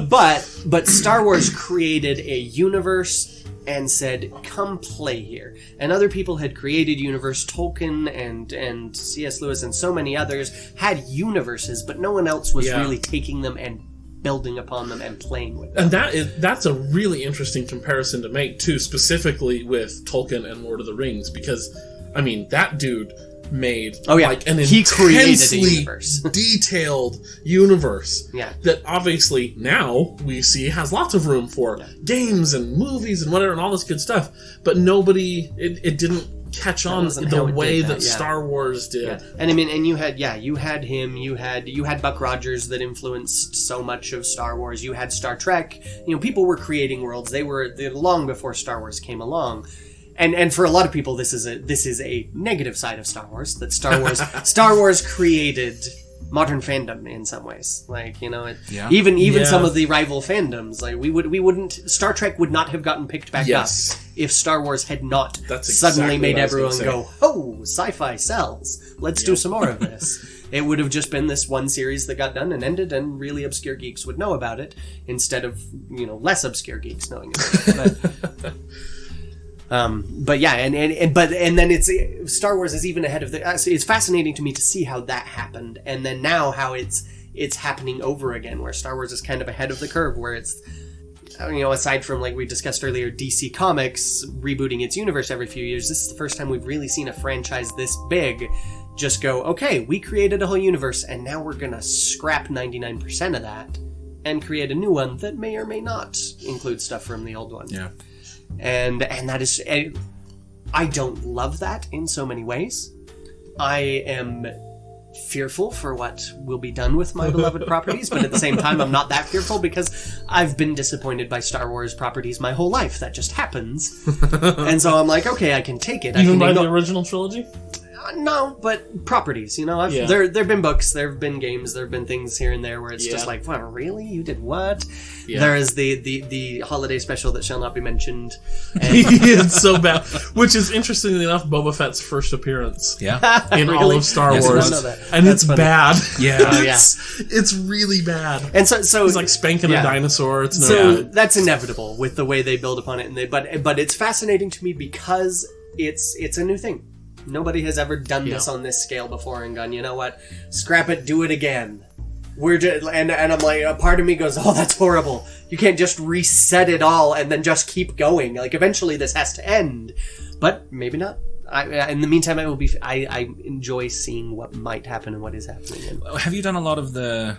But Star Wars created a universe and said, come play here. And other people had created universe. Tolkien and C.S. Lewis and so many others had universes, but no one else was really taking them and building upon them and playing with them. And that's a really interesting comparison to make, too, specifically with Tolkien and Lord of the Rings, because, that dude made an He created a intensely universe. detailed universe Yeah. that obviously now we see has lots of room for games and movies and whatever and all this good stuff, but it didn't catch on wasn't the how it way did that that, yeah. Star Wars did. Yeah. And you had him, you had Buck Rogers that influenced so much of Star Wars, you had Star Trek, people were creating worlds, they were long before Star Wars came along. And for a lot of people, this is a negative side of Star Wars, that Star Wars created modern fandom in some ways. Even some of the rival fandoms, Star Trek would not have gotten picked back up if Star Wars had not suddenly made everyone go, oh, sci-fi sells. Let's do some more of this. It would have just been this one series that got done and ended, and really obscure geeks would know about it, instead of, less obscure geeks knowing about it. But, But yeah, and then it's Star Wars is even ahead of the. It's fascinating to me to see how that happened, and then now how it's happening over again, where Star Wars is kind of ahead of the curve, where it's, aside from, like we discussed earlier, DC Comics rebooting its universe every few years, this is the first time we've really seen a franchise this big just go, okay, we created a whole universe, and now we're gonna scrap 99% of that and create a new one that may or may not include stuff from the old one. Yeah. And that is, I don't love that in so many ways. I am fearful for what will be done with my beloved properties, but at the same time, I'm not that fearful because I've been disappointed by Star Wars properties my whole life. That just happens. And so I'm like, okay, I can take it. Even by the original trilogy? No, but properties, Yeah. There have been books, there have been games, there have been things here and there where it's just like, what, really? You did what? Yeah. There is the holiday special that shall not be mentioned. It's so bad. Which is, interestingly enough, Boba Fett's first appearance Yeah. in all Really? of Star Yes, it Wars. was. And That's it's funny. bad. Yeah. Oh, yeah. It's really bad. And so He's like spanking yeah. a dinosaur. It's no So good. that's inevitable with the way they build upon it, but it's fascinating to me because it's a new thing. Nobody has ever done this on this scale before and gone, you know what? Scrap it, do it again. We're just, and I'm like, a part of me goes, oh, that's horrible. You can't just reset it all and then just keep going. Like, eventually this has to end, but maybe not. In the meantime, I will be. I enjoy seeing what might happen and what is happening. Have you done a lot of the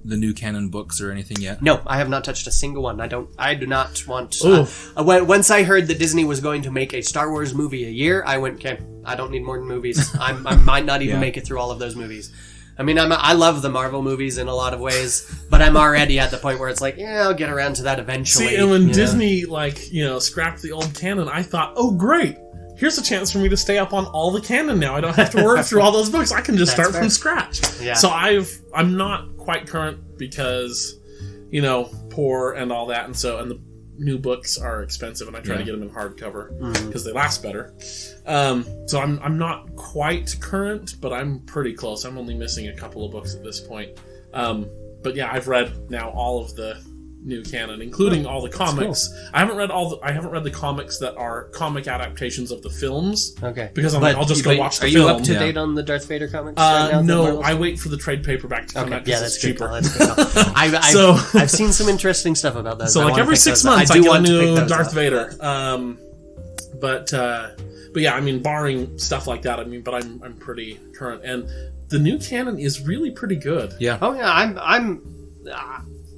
new canon books or anything yet? No, I have not touched a single one. I do not want. Ooh. Once I heard that Disney was going to make a Star Wars movie a year, I went, okay, I don't need more movies. I might not even make it through all of those movies. I mean, I love the Marvel movies in a lot of ways, but I'm already at the point where it's like, yeah, I'll get around to that eventually. See, and when Disney, scrapped the old canon, I thought, oh, great. Here's a chance for me to stay up on all the canon now. I don't have to work through all those books. I can just start from scratch. Yeah. So I'm not quite current because, poor and all that, and the new books are expensive, and I try to get them in hardcover because they last better. So I'm not quite current, but I'm pretty close. I'm only missing a couple of books at this point. But yeah, I've read now all of the new canon, including all the comics. Cool. I haven't read the comics that are comic adaptations of the films. Okay, because I'll just go watch the film. Are you up to date on the Darth Vader comics? Right now, no, I wait for the trade paperback to come out. Yeah, that's cheaper. That's good. I've seen some interesting stuff about those. So every 6 months, I get a new Darth Vader. But yeah, I mean, barring stuff like that, but I'm pretty current, and the new canon is really pretty good. Yeah. Oh yeah,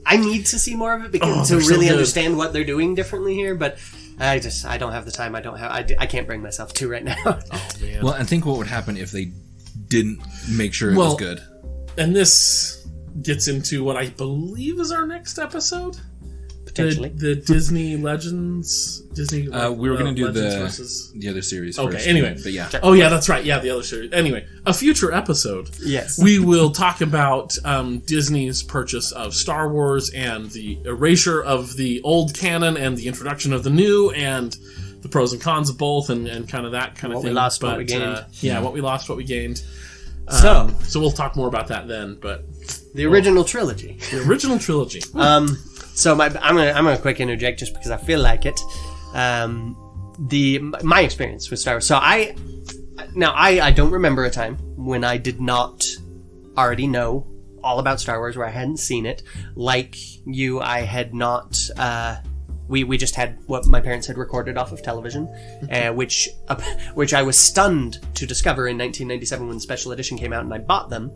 I need to see more of it because to really understand what they're doing differently here, but I don't have the time. I can't bring myself to right now. Oh man. Well, and think what would happen if they didn't make sure it was good. And this gets into what I believe is our next episode. Potentially. The Disney Legends. We were going to do versus the other series okay, first. Anyway. But yeah. Oh, yeah, that's right. Yeah, the other series. Anyway, a future episode. Yes. We will talk about Disney's purchase of Star Wars and the erasure of the old canon and the introduction of the new and the pros and cons of both and kind of that kind of thing. What we lost, what we gained. What we lost, what we gained. So we'll talk more about that then, but... The original trilogy. The original trilogy. So I'm gonna quick interject just because I feel like it. My experience with Star Wars. So I don't remember a time when I did not already know all about Star Wars, where I hadn't seen it. Like you, I had not. We just had what my parents had recorded off of television, which I was stunned to discover in 1997 when the special edition came out and I bought them.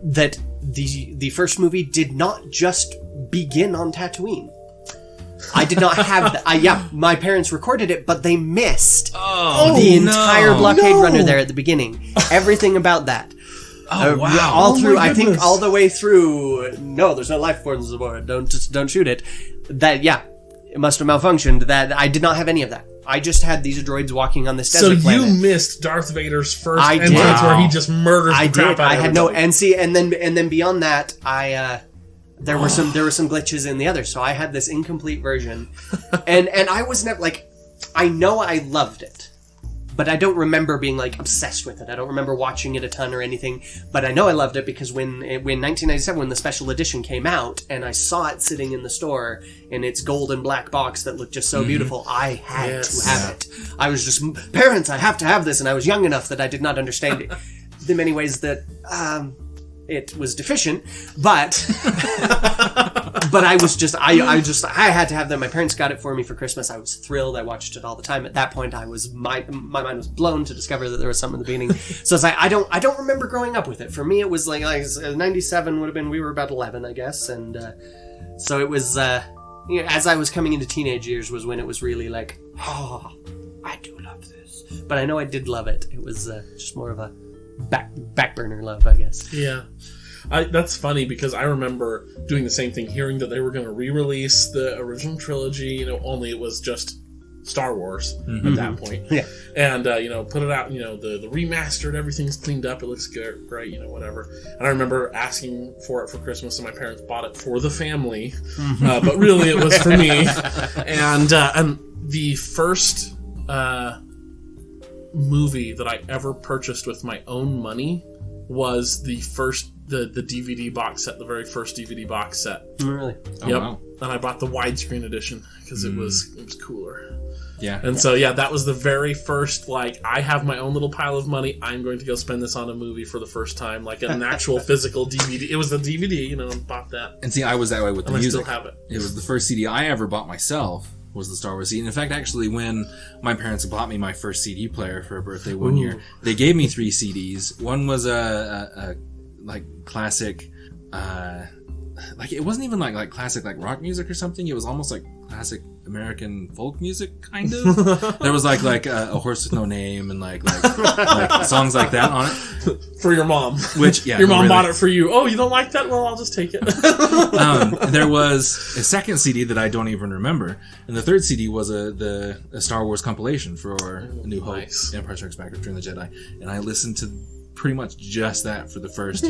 That the first movie did not just begin on Tatooine. I did not have that. My parents recorded it, but they missed the entire blockade runner there at the beginning. Everything about that. Oh wow! All through, I think, all the way through. No, there's no life forms aboard. Don't shoot it. That it must have malfunctioned. That I did not have any of that. I just had these droids walking on this desert planet. So you missed Darth Vader's first entrance where he just murders the crap out of everybody. And then beyond that, there were some glitches in the other, so I had this incomplete version, and I was never I know I loved it, but I don't remember being like obsessed with it. I don't remember watching it a ton or anything, but I know I loved it because when 1997, when the special edition came out and I saw it sitting in the store in its gold and black box that looked just so beautiful, I had to have it. I was just, parents, I have to have this, and I was young enough that I did not understand it. The many ways that it was deficient, but I was just I had to have them. My parents got it for me for Christmas. I was thrilled. I watched it all the time. At that point, my mind was blown to discover that there was something in the beginning. So it's like I don't remember growing up with it. For me, it was like 97 would have been, we were about 11, I guess, and so it was as I was coming into teenage years was when it was really like, oh, I do love this. But I know I did love it. It was just more of a back burner love, I guess. Yeah. That's funny because I remember doing the same thing, hearing that they were going to re-release the original trilogy, only it was just Star Wars at that point. Yeah. And, put it out, the remastered, everything's cleaned up, it looks good, great, whatever. And I remember asking for it for Christmas, and my parents bought it for the family, but really it was for me. And the first movie that I ever purchased with my own money was the DVD box set, the very first DVD box set. Really? Oh, Yep. wow. And I bought the widescreen edition because it was cooler. Yeah. And so that was the very first, I have my own little pile of money, I'm going to go spend this on a movie for the first time, like an actual physical DVD. It was the DVD, and bought that. And see, I was that way with the And I music. still have it. It was the first CD I ever bought myself. Was the Star Wars CD. And in fact, actually, when my parents bought me my first CD player for a birthday one year, they gave me 3 CDs. One was a classic, it wasn't even like classic rock music or something. It was almost like classic American folk music, kind of. There was like a horse with no name and like songs like that on it. For your mom. Which, yeah. Your mom really. bought it for you. Oh, you don't like that? Well, I'll just take it. There was a second CD that I don't even remember, and the third CD was a Star Wars compilation for A New Hope, Nice. Empire Strikes Back, Return of the Jedi, and I listened to pretty much just that for the first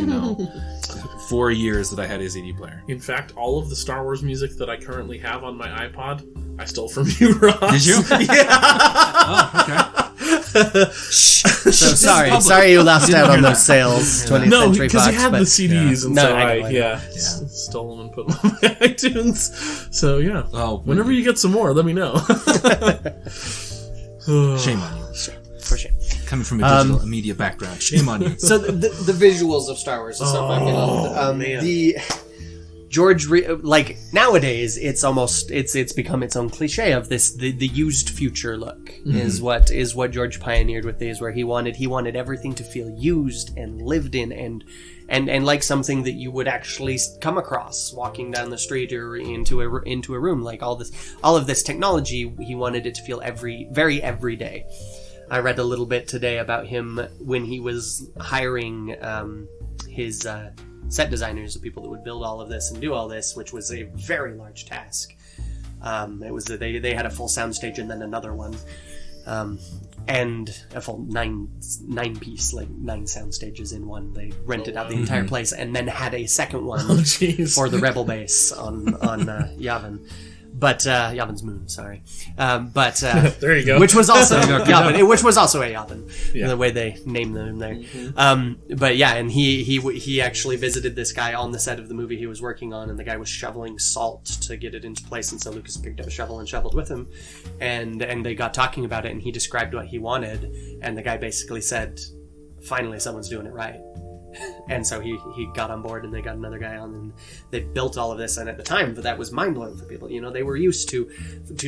4 years that I had a CD player. In fact, all of the Star Wars music that I currently have on my iPod, I stole from you, Ross. Did you? Yeah. Oh, okay. So sorry you lost out on those sales. 20th No, Century because Fox, you had but the CDs, and No, so I know. stole them and put them on my iTunes. So yeah, Oh, whenever you get some more, let me know. Shame on you. for shame. Coming from a digital media background, shame on you. So the visuals of Star Wars is something I love. man. The George nowadays it's become its own cliche of this the used future look is what George pioneered with these, where he wanted everything to feel used and lived in and like something that you would actually come across walking down the street or into a room. Like all of this technology, he wanted it to feel very everyday. I read a little bit today about him when he was hiring his set designers, the people that would build all of this and do all this, which was a very large task. It was they had a full soundstage and then another one, and a full nine piece, 9 sound stages in one. They rented out the entire place and then had a second one for the rebel base on Yavin. But Yavin's Moon, sorry. There you go. Which was also Yavin, which was also a Yavin. Yeah. The way they named them there. But yeah, and he actually visited this guy on the set of the movie he was working on, and the guy was shoveling salt to get it into place, and so Lucas picked up a shovel and shoveled with him, and they got talking about it, and he described what he wanted, and the guy basically said, "Finally, someone's doing it right." And so he got on board, and they got another guy on, and they built all of this. And at the time, that was mind-blowing for people. They were used to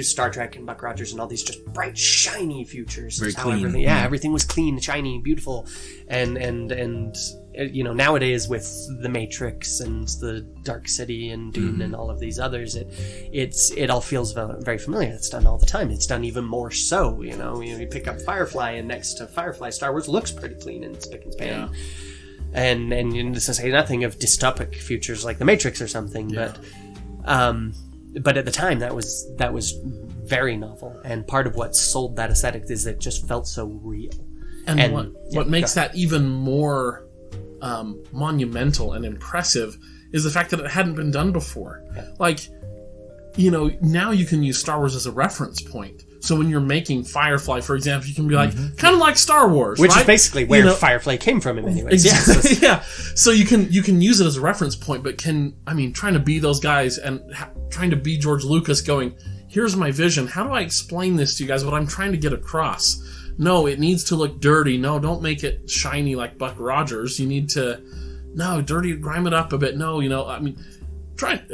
Star Trek and Buck Rogers and all these just bright, shiny futures. Very How clean. everything was clean, shiny, beautiful. And nowadays with The Matrix and the Dark City and Dune and all of these others, it all feels very familiar. It's done all the time. It's done even more so. You pick up Firefly, and next to Firefly, Star Wars looks pretty clean and spick and span. Yeah. And to say nothing of dystopic futures like The Matrix or something, but at the time that was very novel, and part of what sold that aesthetic is that it just felt so real. And what makes that even more monumental and impressive is the fact that it hadn't been done before. Yeah. Now you can use Star Wars as a reference point. So when you're making Firefly, for example, you can be like, kind of like Star Wars, Which right? is basically where Firefly came from in many ways. Exactly. Yes. Yeah. So you can use it as a reference point, but trying to be those guys and trying to be George Lucas going, here's my vision. How do I explain this to you guys? What I'm trying to get across. No, it needs to look dirty. No, don't make it shiny like Buck Rogers. You need to, grime it up a bit. No,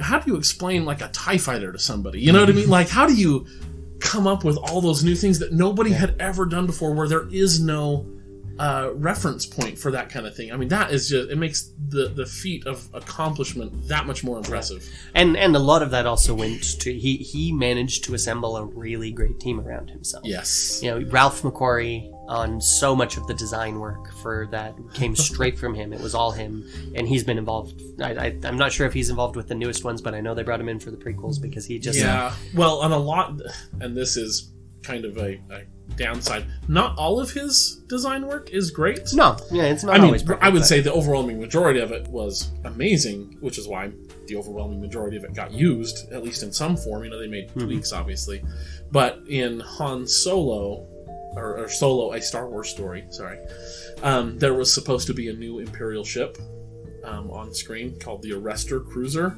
how do you explain like a TIE fighter to somebody? You know what I mean? Like, how do you come up with all those new things that nobody had ever done before, where there is no reference point for that kind of thing? I mean, that is just, it makes the feat of accomplishment that much more impressive. And a lot of that also went to, he managed to assemble a really great team around himself. Yes. Ralph McQuarrie on so much of the design work for that came straight from him. It was all him, and he's been involved. I'm not sure if he's involved with the newest ones, but I know they brought him in for the prequels because he just... Yeah, well, on a lot, and this is kind of a downside, not all of his design work is great. No, yeah, it's not always perfect. I would say the overwhelming majority of it was amazing, which is why the overwhelming majority of it got used, at least in some form. They made tweaks, obviously. But in Han Solo... Or Solo, a Star Wars story, there was supposed to be a new Imperial ship on screen called the Arrestor Cruiser,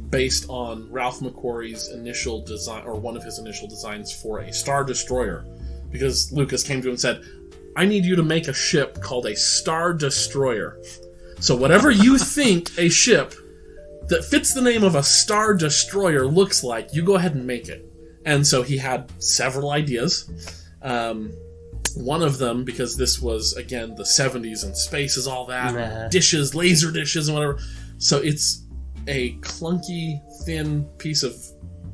based on Ralph McQuarrie's initial design, or one of his initial designs for a Star Destroyer. Because Lucas came to him and said, I need you to make a ship called a Star Destroyer. So whatever you think a ship that fits the name of a Star Destroyer looks like, you go ahead and make it. And so he had several ideas. One of them, because this was, again, the 70s and space is all that, dishes, laser dishes and whatever. So it's a clunky, thin piece of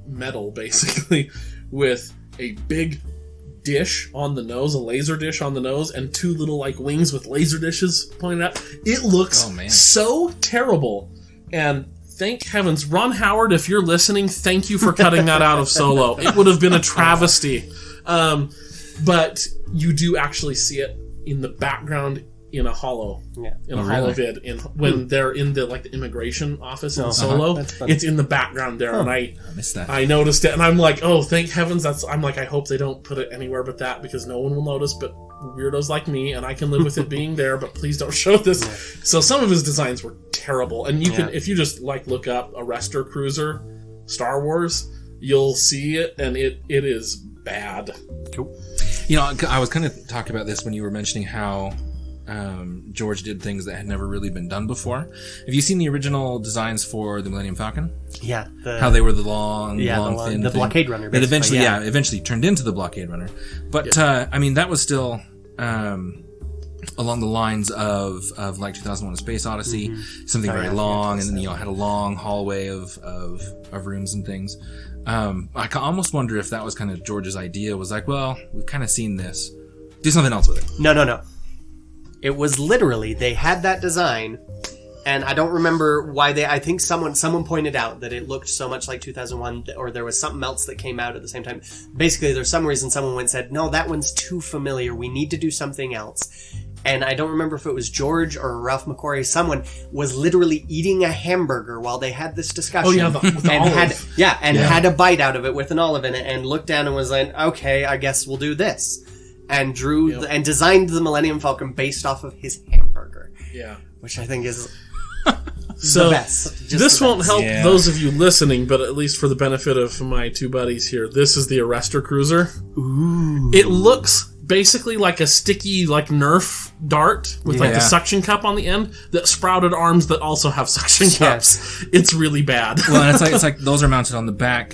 metal, basically, with a big dish on the nose, a laser dish on the nose, and two little, wings with laser dishes pointed out. It looks so terrible. And thank heavens, Ron Howard, if you're listening, thank you for cutting that out of Solo. It would have been a travesty. But you do actually see it in the background in a holo, holovid, when they're in the immigration office in Solo. It's in the background there, and I missed that. I noticed it, and I'm like, oh, thank heavens! I'm like, I hope they don't put it anywhere but that, because no one will notice, but weirdos like me, and I can live with it being there. But please don't show this. So some of his designs were terrible, and you can, if you just look up Arrestor Cruiser, Star Wars, you'll see it, and it is bad. Cool. I was kind of talking about this when you were mentioning how George did things that had never really been done before. Have you seen the original designs for the Millennium Falcon? Yeah. How they were the long, thin the thing. Blockade Runner. That eventually turned into the Blockade Runner. But, that was still along the lines of 2001: A Space Odyssey, something very long, and then, had a long hallway of rooms and things. I almost wonder if that was kind of George's idea, was like, well, we've kind of seen this. Do something else with it. No. It was literally, they had that design, and I don't remember why I think someone pointed out that it looked so much like 2001, or there was something else that came out at the same time. Basically, there's some reason someone went and said, no, that one's too familiar, we need to do something else. And I don't remember if it was George or Ralph McQuarrie. Someone was literally eating a hamburger while they had this discussion. Oh yeah, with the olive. Had a bite out of it with an olive in it, and looked down and was like, "Okay, I guess we'll do this," and drew and designed the Millennium Falcon based off of his hamburger. Yeah, which I think is so the best. This won't help those of you listening, but at least for the benefit of my two buddies here, this is the Arrestor Cruiser. Ooh, it looks basically like a sticky Nerf dart with the suction cup on the end that sprouted arms that also have suction cups. It's really bad. Well, and it's like those are mounted on the back.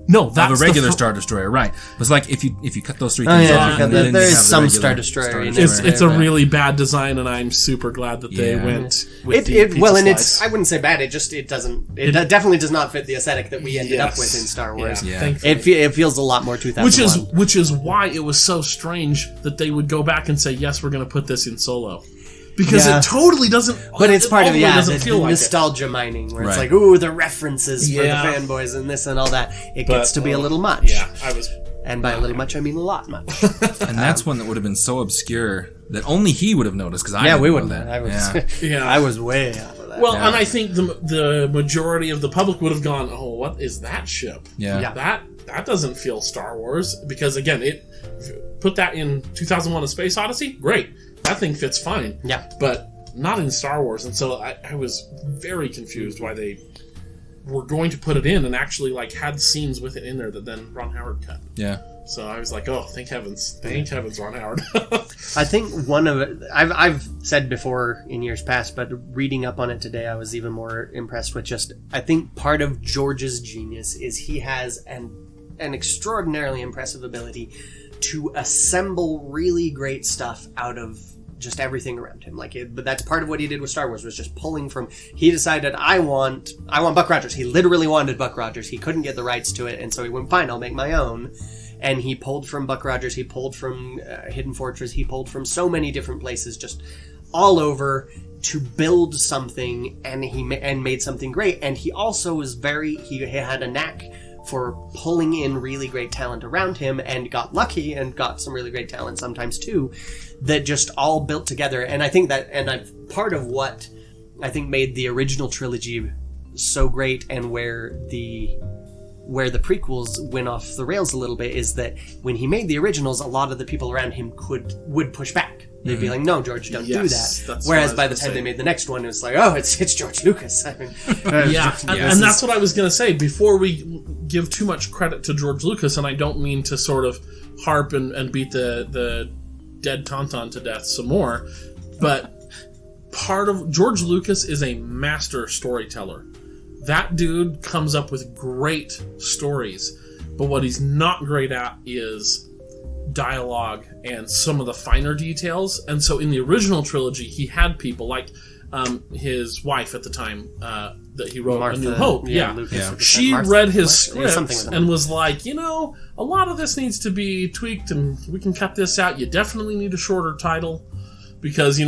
No, that's of a regular Star Destroyer, right? It's like if you cut those three things off, and then there you is have some the Star Destroyer. It's a really bad design, and I'm super glad that they went with the pizza slice. I wouldn't say bad. It definitely does not fit the aesthetic that we ended up with in Star Wars. Yeah. It feels a lot more 2001. Which is why it was so strange that they would go back and say, yes, we're going to put this in Solo. Because it totally doesn't... But it's part of the nostalgia mining, where it's like, ooh, the references for the fanboys and this and all that. It gets to be a little much. Yeah, and by a little much, I mean a lot much. And that's one that would have been so obscure that only he would have noticed, because I we didn't wouldn't. know that. I was way out of that. Well, and I think the majority of the public would have gone, "Oh, what is that ship? Yeah. That doesn't feel Star Wars." Because again, put that in 2001: A Space Odyssey, great. That thing fits fine. Yeah. But not in Star Wars, and so I was very confused why they were going to put it in and actually like had scenes with it in there that then Ron Howard cut. Yeah. So I was like, oh, thank heavens, Ron Howard. I think one of it, I've said before in years past, but reading up on it today, I was even more impressed with just, I think part of George's genius is he has an extraordinarily impressive ability to assemble really great stuff out of just everything around him. But that's part of what he did with Star Wars, was just pulling from, he decided, I want Buck Rogers. He literally wanted Buck Rogers. He couldn't get the rights to it, and so he went, fine, I'll make my own. And he pulled from Buck Rogers, he pulled from Hidden Fortress, he pulled from so many different places, just all over, to build something, and made something great. And he also was he had a knack for pulling in really great talent around him, and got lucky and got some really great talent sometimes too, that just all built together. And I think part of what I think made the original trilogy so great, and where the prequels went off the rails a little bit, is that when he made the originals, a lot of the people around him would push back. They'd be like, "No, George, don't do that." Whereas by the time they made the next one, it was like, "Oh, it's George Lucas." I mean, and that's what I was going to say before we give too much credit to George Lucas, and I don't mean to sort of harp and beat the dead Tauntaun to death some more, but part of George Lucas is a master storyteller. That dude comes up with great stories, but what he's not great at is dialogue and some of the finer details. And so in the original trilogy, he had people like his wife at the time that he wrote Martha, A New Hope. She read his scripts and was like, a lot of this needs to be tweaked and we can cut this out. You definitely need a shorter title because,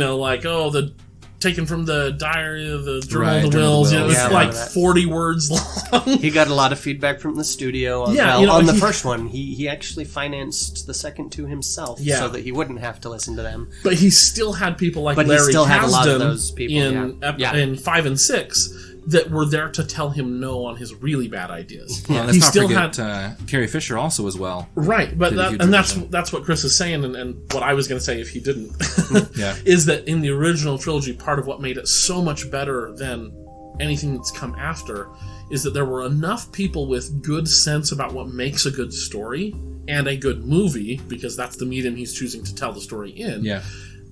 taken from the Diary of the Journal of the Wills. It's like 40 words long. He got a lot of feedback from the studio. On the first one, he actually financed the second two himself, so that he wouldn't have to listen to them. But he still had people like Larry Kasdan had a lot of those people in 5 and 6 that were there to tell him no on his really bad ideas. Let's he not still forget had Carrie Fisher also as well. Right, but that's what Chris is saying, and what I was going to say if he didn't, is that in the original trilogy, part of what made it so much better than anything that's come after is that there were enough people with good sense about what makes a good story and a good movie, because that's the medium he's choosing to tell the story in. Yeah.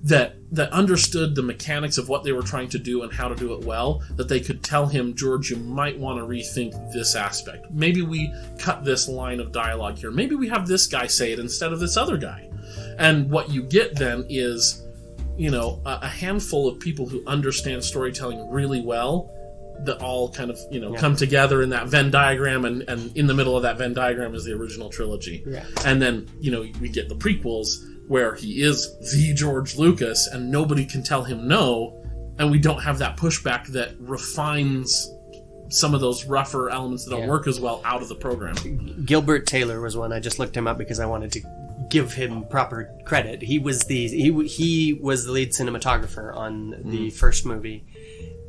That understood the mechanics of what they were trying to do and how to do it well, that they could tell him, George, you might want to rethink this aspect. Maybe we cut this line of dialogue here. Maybe we have this guy say it instead of this other guy. And what you get then is, a handful of people who understand storytelling really well that all kind of, come together in that Venn diagram, and in the middle of that Venn diagram is the original trilogy. Yeah. And then, we get the prequels, where he is the George Lucas and nobody can tell him no, and we don't have that pushback that refines some of those rougher elements that don't work as well out of the program. Gilbert Taylor was one. I just looked him up because I wanted to give him proper credit. He was he was the lead cinematographer on the first movie,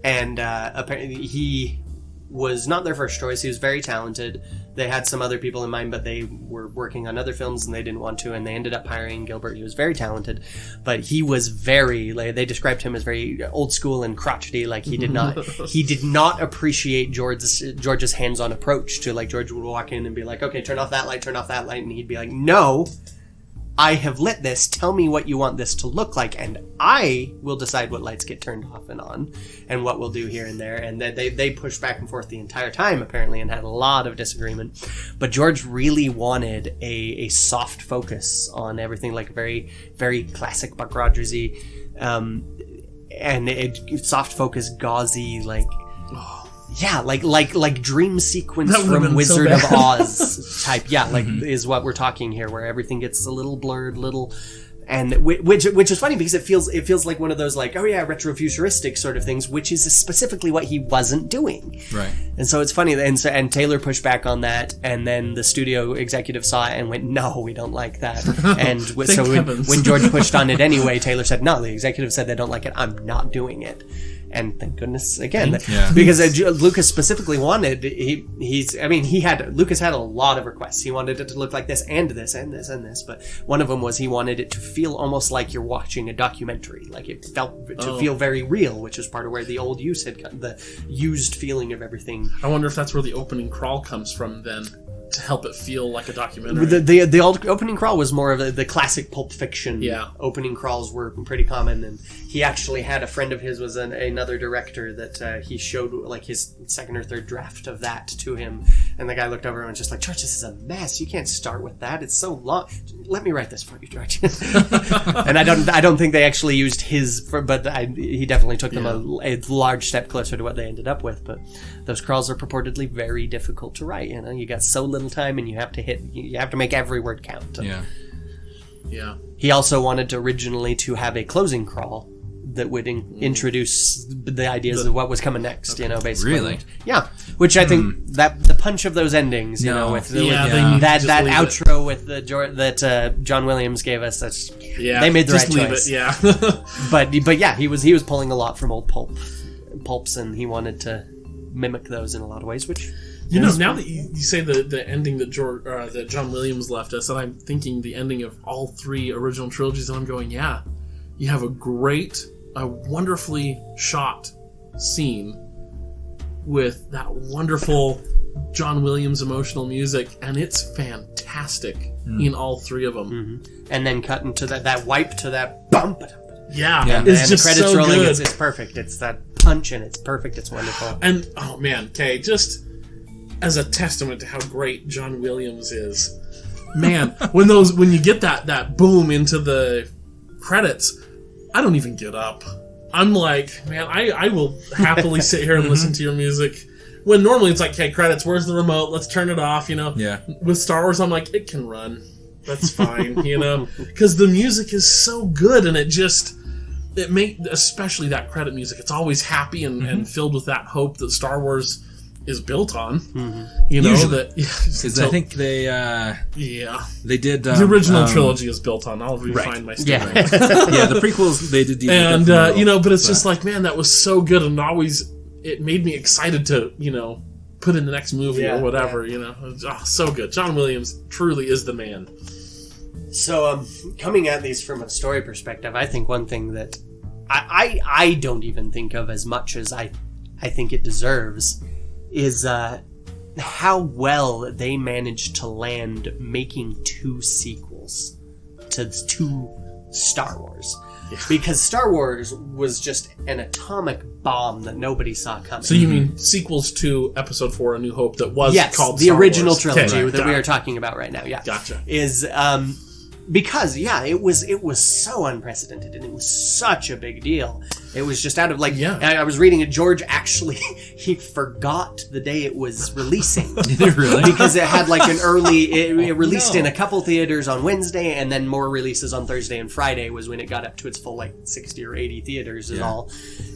and apparently he was not their first choice. He was very talented. They had some other people in mind, but they were working on other films and they didn't want to, and they ended up hiring Gilbert. He was very talented, but he was they described him as very old school and crotchety. Like he did not appreciate George's hands-on approach to, like, George would walk in and be like, okay, turn off that light, and he'd be like, no, I have lit this, tell me what you want this to look like, and I will decide what lights get turned off and on, and what we'll do here and there. And they pushed back and forth the entire time, apparently, and had a lot of disagreement. But George really wanted a soft focus on everything, like very, very classic Buck Rogers-y, and soft focus, gauzy, like... Yeah, like dream sequence from Wizard of Oz type. Yeah, is what we're talking here, where everything gets a little blurred, and which is funny because it feels like one of those, like, oh yeah, retrofuturistic sort of things, which is specifically what he wasn't doing. Right. And so it's funny, and Taylor pushed back on that, and then the studio executive saw it and went, no, we don't like that. And so when George pushed on it anyway, Taylor said, no, the executive said they don't like it, I'm not doing it. And thank goodness again, Yeah. because Lucas specifically wanted, Lucas had a lot of requests. He wanted it to look like this and this and this and this, but one of them was he wanted it to feel almost like you're watching a documentary, like it felt to feel very real, which is part of where the old use had the used feeling of everything. I wonder if that's where the opening crawl comes from then, to help it feel like a documentary. The old opening crawl was more of the classic Pulp Fiction. Yeah. Opening crawls were pretty common, and he actually had a friend of his was another director that he showed like his second or third draft of that to him, and the guy looked over and was just like, "George, this is a mess. You can't start with that. It's so long. Let me write this for you, George." And I don't think they actually used his, but he definitely took them a large step closer to what they ended up with. But those crawls are purportedly very difficult to write. You know, you got so little time, and you have to make every word count. Yeah. Yeah. He also wanted originally to have a closing crawl that would introduce the ideas of what was coming next. You know, basically. Really? Yeah. Which I think that the punch of those endings, you know, with they need to that just that leave outro with that John Williams gave us. They made the just right leave choice. it. Yeah. But yeah, he was pulling a lot from old pulps, and he wanted to mimic those in a lot of ways, which. You know, now that you say the ending that that John Williams left us, and I'm thinking the ending of all three original trilogies, and I'm going, yeah, you have a wonderfully shot scene with that wonderful John Williams emotional music, and it's fantastic in all three of them. Mm-hmm. And then cut into that wipe to that bump. Yeah, and it's just the credits so rolling. good. It's perfect. It's that punch, and it's perfect. It's wonderful. And oh man, okay, just as a testament to how great John Williams is, man, when you get that boom into the credits, I don't even get up. I'm like, man, I will happily sit here and listen to your music. When normally it's like, okay, credits, where's the remote? Let's turn it off, you know? Yeah. With Star Wars, I'm like, it can run. That's fine, you know? Because the music is so good, and it makes, especially that credit music, it's always happy and filled with that hope that Star Wars is built on. You know, Usually. because I think they did the original trilogy is built on. I'll refine my statement. yeah, the prequels they did, And you know, but it's just like, man, that was so good, and it made me excited to, you know, put in the next movie or whatever. You know, so good. John Williams truly is the man. So, coming at these from a story perspective, I think one thing that I don't even think of as much as I think it deserves is how well they managed to land making 2 sequels to 2 Star Wars. Yeah. Because Star Wars was just an atomic bomb that nobody saw coming. So you mean sequels to Episode 4, A New Hope, that was called the Star original Wars. trilogy that we are talking about right now. Yeah, gotcha. Is because it was so unprecedented, and it was such a big deal. It was just out of I was reading it. George actually he forgot the day it was releasing. Did it really? Because it had like an early. It released in a couple theaters on Wednesday, and then more releases on Thursday and Friday was when it got up to its full 60 or 80 theaters and all.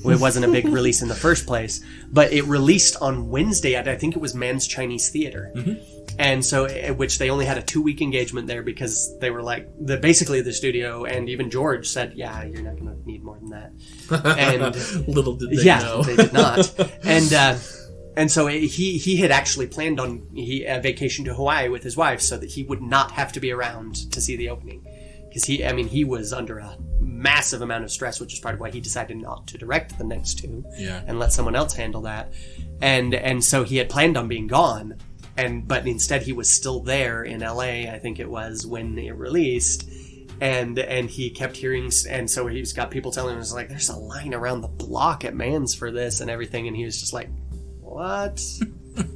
It wasn't a big release in the first place, but it released on Wednesday at I think it was Mann's Chinese Theater. Mm-hmm. And so, which they only had a 2-week engagement there because they were basically the studio and even George said, yeah, you're not going to need more than that. And little did they know. they did not. And so he had actually planned on a vacation to Hawaii with his wife so that he would not have to be around to see the opening. Because he was under a massive amount of stress, which is part of why he decided not to direct the next 2 and let someone else handle that. And so he had planned on being gone. But instead he was still there in LA, I think it was, when it released, and he kept hearing, and so he's got people telling him, like, there's a line around the block at Mann's for this and everything, and he was just like, what?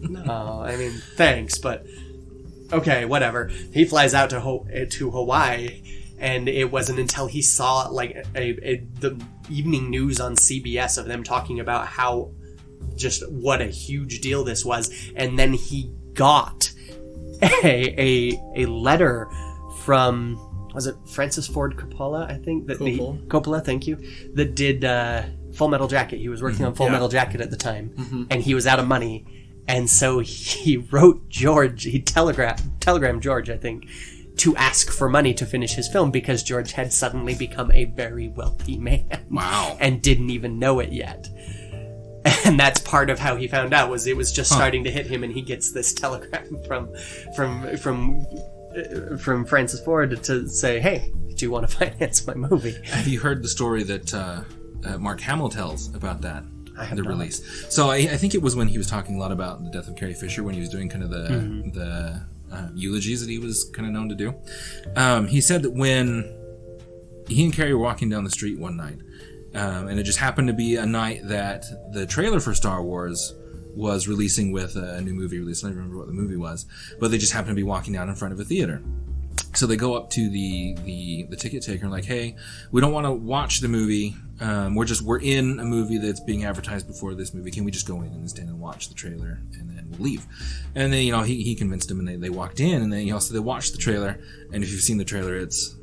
No, I mean, thanks, but okay, whatever. He flies out to Hawaii, and it wasn't until he saw the evening news on CBS of them talking about what a huge deal this was, and then he got a letter from, was it Francis Ford Coppola, I think? Coppola, thank you. That did Full Metal Jacket. He was working on Full Metal Jacket at the time, and he was out of money. And so he wrote George, he telegrammed George, I think, to ask for money to finish his film because George had suddenly become a very wealthy man. Wow. And didn't even know it yet. And that's part of how he found out, was it was just starting to hit him, and he gets this telegram from Francis Ford to say, hey, do you want to finance my movie? Have you heard the story that Mark Hamill tells about that? I have the not. release. So I think it was when he was talking a lot about the death of Carrie Fisher, when he was doing kind of the eulogies that he was kind of known to do. He said that when he and Carrie were walking down the street one night, and it just happened to be a night that the trailer for Star Wars was releasing with a new movie release. I don't remember what the movie was, but they just happened to be walking down in front of a theater. So they go up to the ticket taker and like, hey, we don't want to watch the movie. We're in a movie that's being advertised before this movie. Can we just go in and stand and watch the trailer and then we'll leave? And then, he convinced them, and they walked in, and then so they watched the trailer. And if you've seen the trailer, it's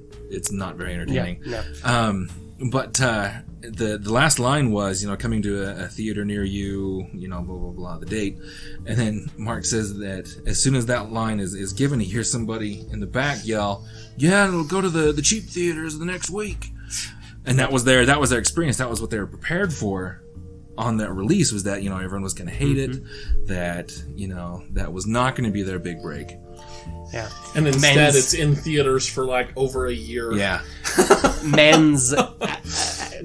not very entertaining. Yeah, no. But the last line was, coming to a theater near you, blah, blah, blah, the date. And then Mark says that as soon as that line is given, he hears somebody in the back yell, yeah, it'll go to the cheap theaters the next week. And that was their experience. That was what they were prepared for on that release, was that, everyone was going to hate it, that, that was not going to be their big break. Yeah. And instead, it's in theaters for like over a year. Yeah. Men's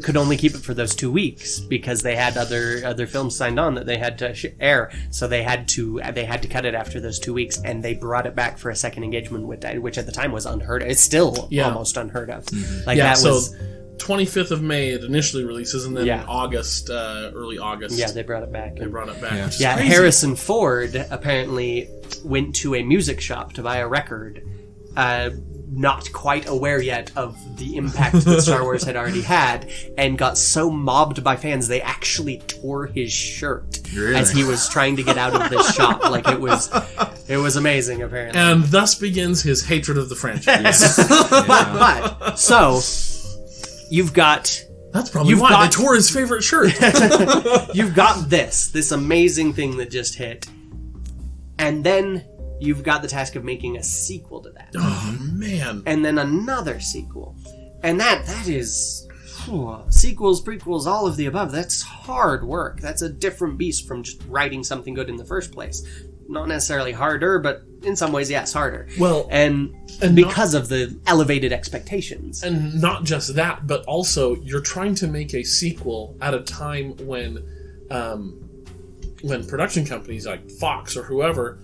could only keep it for those 2 weeks because they had other films signed on that they had to air, so they had to cut it after those 2 weeks, and they brought it back for a second engagement, which at the time was unheard of. It's still almost unheard of. Like that was 25th of May it initially releases, and then Yeah. August, early August. Yeah, they brought it back. They brought it back. Yeah. which is Yeah, crazy. Harrison Ford apparently went to a music shop to buy a record, not quite aware yet of the impact that Star Wars had already had, and got so mobbed by fans they actually tore his shirt Really? as he was trying to get out of this shop. Like it was amazing, apparently. And thus begins his hatred of the franchise. But so you've got That's probably You've why got- they tore his favorite shirt. you've got this amazing thing that just hit, and then you've got the task of making a sequel to that. Oh man. And then another sequel. And that is sequels, prequels, all of the above. That's hard work. That's a different beast from just writing something good in the first place. Not necessarily harder, but in some ways, yes, harder. Well, and because of the elevated expectations. And not just that, but also you're trying to make a sequel at a time when production companies like Fox or whoever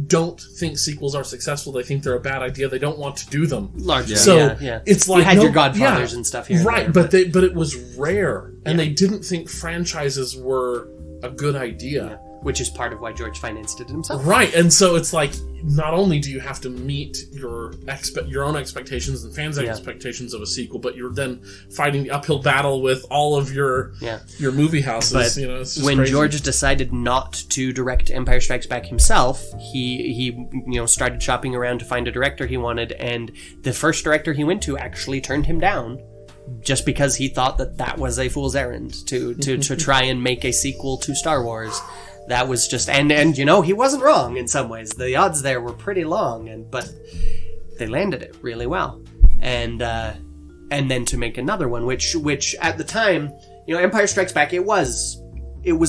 don't think sequels are successful. They think they're a bad idea. They don't want to do them. Largely, So yeah. it's like you had no- your Godfathers yeah, and stuff here, and right? there, But it was rare, and they didn't think franchises were a good idea. which is part of why George financed it himself. Right, and so it's like, not only do you have to meet your own expectations and fans' expectations of a sequel, but you're then fighting the uphill battle with all of your movie houses. But it's just when crazy. George decided not to direct Empire Strikes Back himself, he started shopping around to find a director he wanted, and the first director he went to actually turned him down, just because he thought that was a fool's errand to try and make a sequel to Star Wars. That was just and he wasn't wrong in some ways. The odds there were pretty long, but they landed it really well. And then to make another one, which at the time, Empire Strikes Back, it was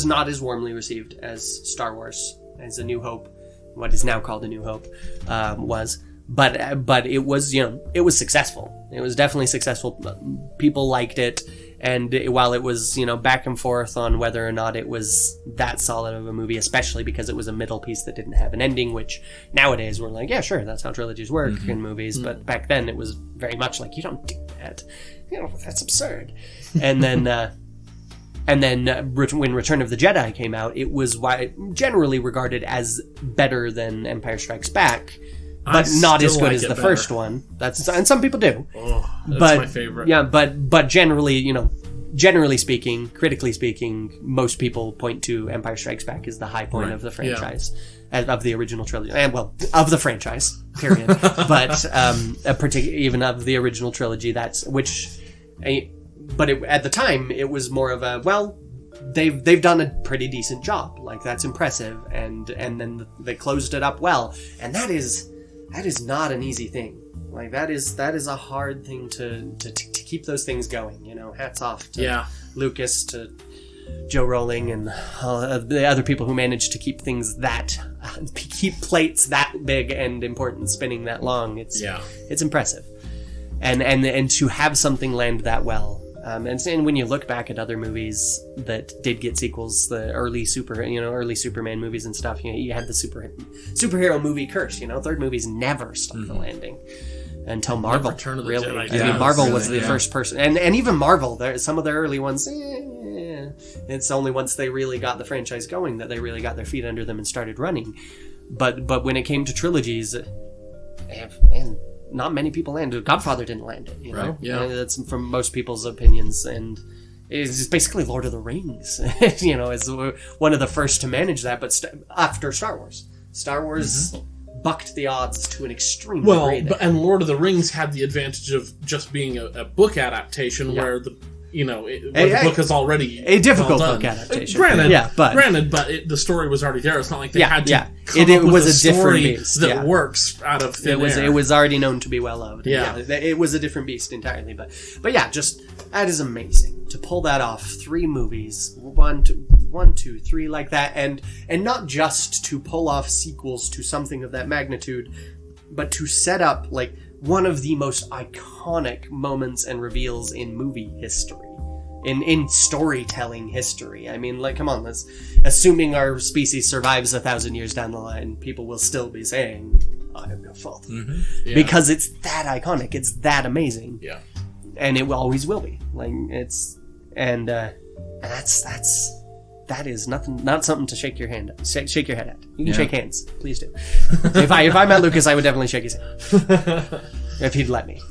not as warmly received as Star Wars, as A New Hope, what is now called A New Hope, was. But it was it was successful. It was definitely successful. People liked it. And while it was, back and forth on whether or not it was that solid of a movie, especially because it was a middle piece that didn't have an ending, which nowadays we're like, yeah, sure, that's how trilogies work in movies. But back then it was very much like, you don't do that. That's absurd. And then, when Return of the Jedi came out, it was generally regarded as better than Empire Strikes Back. But not as good as the first one. And some people do. Oh, that's my favorite. Yeah, but generally, generally speaking, critically speaking, most people point to Empire Strikes Back as the high point of the franchise, of the original trilogy, and of the franchise, period. But even of the original trilogy, at the time, it was more of a they've done a pretty decent job. Like, that's impressive, and then they closed it up well, and that is not an easy thing. Like, that is a hard thing to keep those things going. Hats off to Lucas, to Joe Rowling and the other people who managed to keep things keep plates that big and important spinning that long. It's impressive, and to have something land that well. And when you look back at other movies that did get sequels, the early Superman movies and stuff, you had the superhero movie curse. Third movies never stuck the landing until Marvel. Return of the really, Jedi. I mean, Marvel was the first person, and even Marvel. Some of their early ones. It's only once they really got the franchise going that they really got their feet under them and started running. But when it came to trilogies, man, not many people landed. Godfather didn't land it, you know? Right, yeah. And that's from most people's opinions, and it's basically Lord of the Rings, is one of the first to manage that, but after Star Wars. Star Wars bucked the odds to an extreme degree. And Lord of the Rings had the advantage of just being a book adaptation where the the book is already a difficult well book adaptation. Granted, but the story was already there. It's not like they had to come up with a different story beast that works out of thin air. It was already known to be well loved. Yeah. It was a different beast entirely. But yeah, just that is amazing to pull that off. 3 movies, one, two, three, like that, and not just to pull off sequels to something of that magnitude, but to set up like one of the most iconic moments and reveals in movie history. In storytelling history. I mean, like, come on, assuming our species survives 1,000 years down the line, people will still be saying, I have no fault. Mm-hmm. Yeah. Because it's that iconic. It's that amazing. Yeah. And it always will be. Like, that is not something to shake your head at. You can shake hands. Please do. if I met Lucas, I would definitely shake his hand. If he'd let me,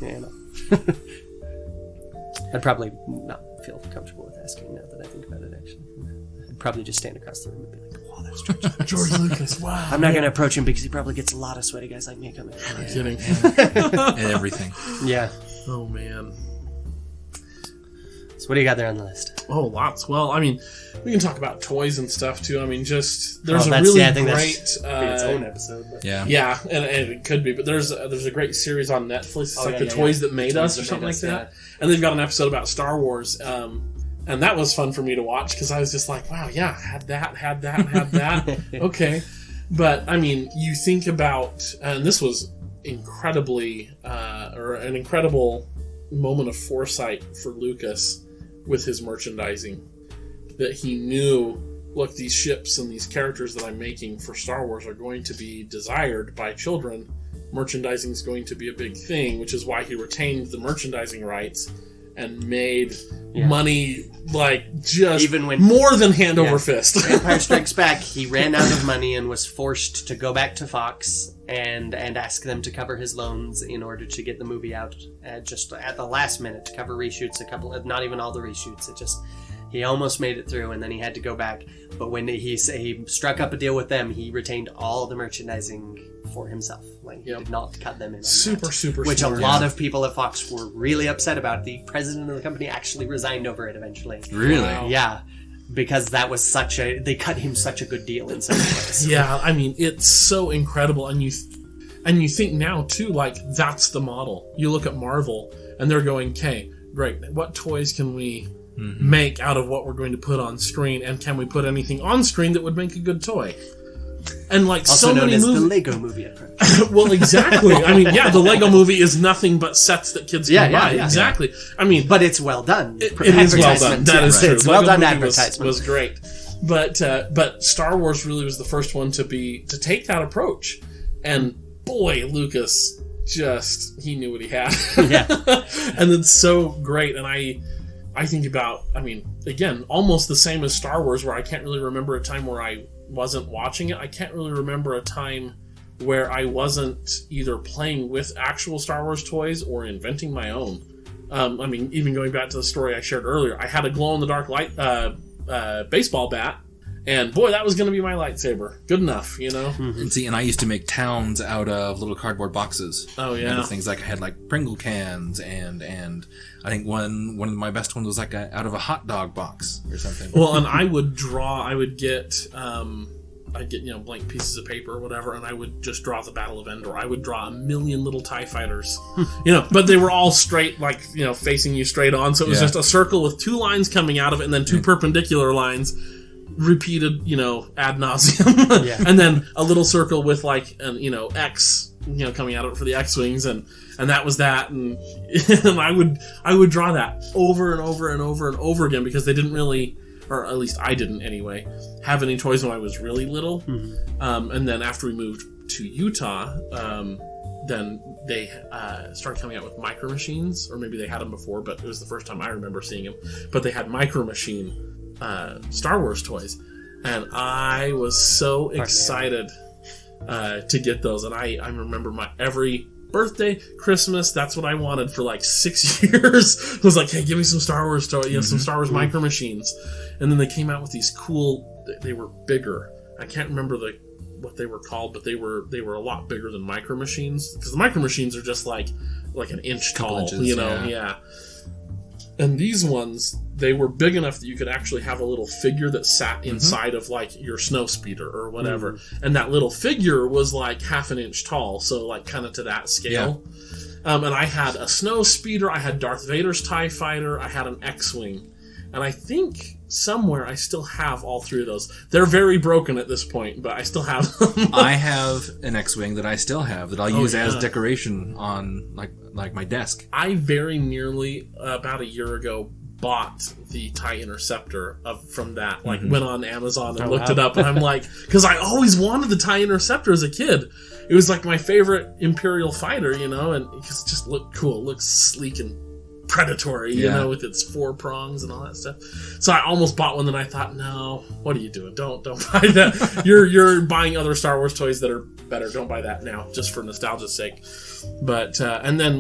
I'd probably not feel comfortable with asking now that I think about it, actually. I'd probably just stand across the room and be like, wow, that's George Lucas, wow. I'm not going to approach him because he probably gets a lot of sweaty guys like me coming. I'm kidding. And everything. Yeah. Oh, man. So what do you got there on the list? Oh, lots. Well, I mean, we can talk about toys and stuff, too. I mean, just, there's I a really think great... That's its own episode. But. Yeah. Yeah, and it could be, but there's a great series on Netflix. It's like the Toys That Made Us or something like that. And they've got an episode about Star Wars, and that was fun for me to watch because I was just like, wow, yeah, had that. Okay. But, I mean, you think about, and this was incredibly, or an incredible moment of foresight for Lucas with his merchandising, that he knew, look, these ships and these characters that I'm making for Star Wars are going to be desired by children. Merchandising is going to be a big thing, which is why he retained the merchandising rights and made money like just even when more than hand over fist. Empire Strikes Back, he ran out of money and was forced to go back to Fox and ask them to cover his loans in order to get the movie out just at the last minute to cover reshoots, not even all the reshoots. He almost made it through, and then he had to go back. But when he struck up a deal with them, he retained all the merchandising for himself. Like, he did not cut them in on Super which smart. a lot of people at Fox were really upset about. The president of the company actually resigned over it eventually. Really? Wow. Yeah. Because that was they cut him such a good deal in some ways. Yeah, I mean, it's so incredible. And you think now, too, like, that's the model. You look at Marvel, and they're going, okay, great, what toys can we make out of what we're going to put on screen, and can we put anything on screen that would make a good toy? And like also so known many as movies, the Lego Movie approach. well, exactly. I mean, the Lego Movie is nothing but sets that kids can buy. Yeah. Exactly. I mean, But it's well done. it is well done. That is true. It's well done Lego Movie advertisement. was great. But Star Wars really was the first one to take that approach, and boy, Lucas he knew what he had. Yeah. And it's so great. And I think about, I mean, again, almost the same as Star Wars, where I can't really remember a time where I wasn't watching it. I can't really remember a time where I wasn't either playing with actual Star Wars toys or inventing my own. I mean, even going back to the story I shared earlier, I had a glow-in-the-dark light baseball bat, and boy, that was going to be my lightsaber. Good enough, you know? And I used to make towns out of little cardboard boxes. Oh, yeah. And the things like I had like Pringle cans and I think one of my best ones was like out of a hot dog box or something. Well, and I would get I'd get, blank pieces of paper or whatever, and I would just draw the Battle of Endor. I would draw 1,000,000 little TIE fighters, but they were all straight, facing you straight on. So it was just a circle with 2 lines coming out of it, and then 2 perpendicular lines repeated, ad nauseum. And then a little circle with an X, coming out of it for the X-Wings, and that was that. And, and I would draw that over and over and over and over again, because they didn't really, or at least I didn't anyway, have any toys when I was really little. And then after we moved to Utah, then they started coming out with Micro Machines, or maybe they had them before, but it was the first time I remember seeing them. But they had Micro Machine Star Wars toys, and I was so excited to get those. And I remember my every birthday, Christmas, that's what I wanted for 6 years. It was like, hey, give me some Star Wars toys, some Star Wars Micro Machines. And then they came out with these cool, they were bigger. I can't remember what they were called, but they were a lot bigger than Micro Machines, because the Micro Machines are just like an inch tall, inches, yeah. And these ones, they were big enough that you could actually have a little figure that sat inside of your snow speeder or whatever. And that little figure was half an inch tall, so kind of to that scale. And I had a snow speeder, I had Darth Vader's TIE fighter, I had an X-Wing. And I think somewhere I still have all 3 of those. They're very broken at this point, but I still have them. I have an X-Wing that I still have that I'll use as decoration on my desk. I very nearly, about a year ago, bought the TIE Interceptor from that. Went on Amazon and looked it up, and I'm because I always wanted the TIE Interceptor as a kid. It was my favorite Imperial fighter, and it just looked cool. It looked sleek and predatory, with its 4 prongs and all that stuff. So I almost bought one, then I thought, no, what are you doing? Don't buy that. You're buying other Star Wars toys that are better. Don't buy that now, just for nostalgia's sake. But and then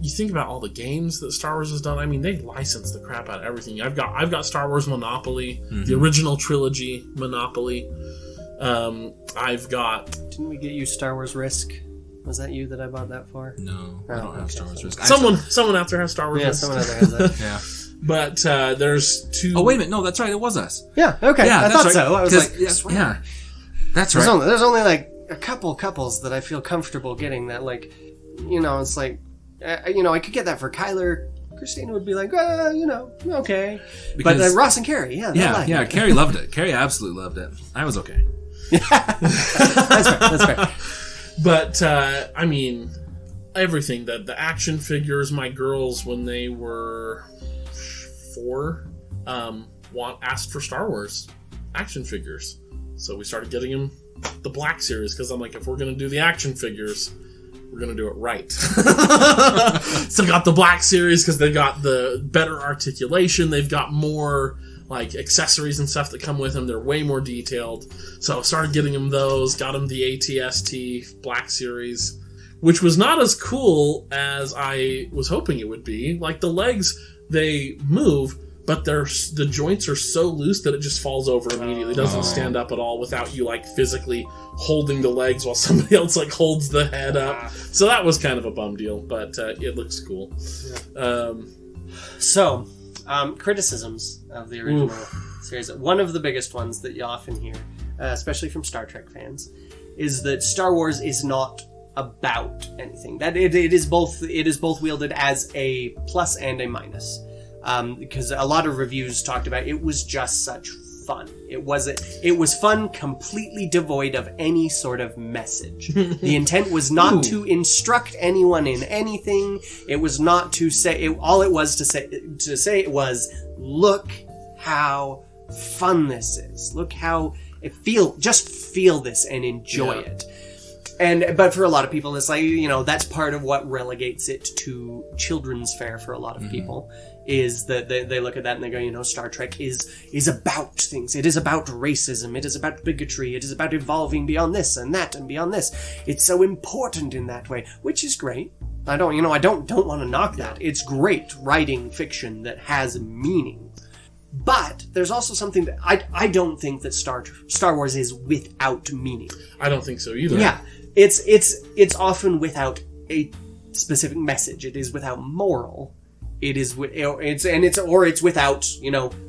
you think about all the games that Star Wars has done. I mean, they license the crap out of everything. I've got Star Wars Monopoly, the original trilogy Monopoly. I've got. Didn't we get you Star Wars Risk? Was that you that I bought that for? No, I don't have Star Wars Risk. Someone out there has Star Wars Risk. Someone out there has that. Yeah. But there's 2... Oh, wait a minute. No, that's right. It was us. Yeah, okay. Yeah, I thought right. so. I was yeah. That's right. There's only a couple couples that I feel comfortable getting that, it's I could get that for Kyler. Christina would be okay. But Ross and Carrie, yeah, Carrie loved it. Carrie absolutely loved it. I was okay. That's fair. But, I mean, everything. The action figures, my girls, when they were 4, asked for Star Wars action figures. So we started getting them the Black Series, because I'm if we're going to do the action figures, we're going to do it right. So got the Black Series, because they got the better articulation. They've got more... accessories and stuff that come with them. They're way more detailed. So I started getting them those. Got them the AT-ST Black Series, which was not as cool as I was hoping it would be. The legs, they move, but the joints are so loose that it just falls over immediately. It doesn't stand up at all without you physically holding the legs while somebody else holds the head up. So that was kind of a bum deal, but it looks cool. Criticisms of the original series. One of the biggest ones that you often hear, especially from Star Trek fans, is that Star Wars is not about anything. That it is both wielded as a plus and a minus. Because a lot of reviews talked about it was just such fun. It was fun, completely devoid of any sort of message. The intent was not to instruct anyone in anything. It was not to say. All it was to say it was, look how fun this is. Look how just feel this and enjoy it. But for a lot of people, it's that's part of what relegates it to children's fare for a lot of people, is that they look at that and they go, Star Trek is about things. It is about racism. It is about bigotry. It is about evolving beyond this and that and beyond this. It's so important in that way, which is great. I don't want to knock that. It's great writing fiction that has meaning. But there's also something that I don't think that Star Wars is without meaning. I don't think so either. Yeah. It's often without a specific message. It is without moral. It's without,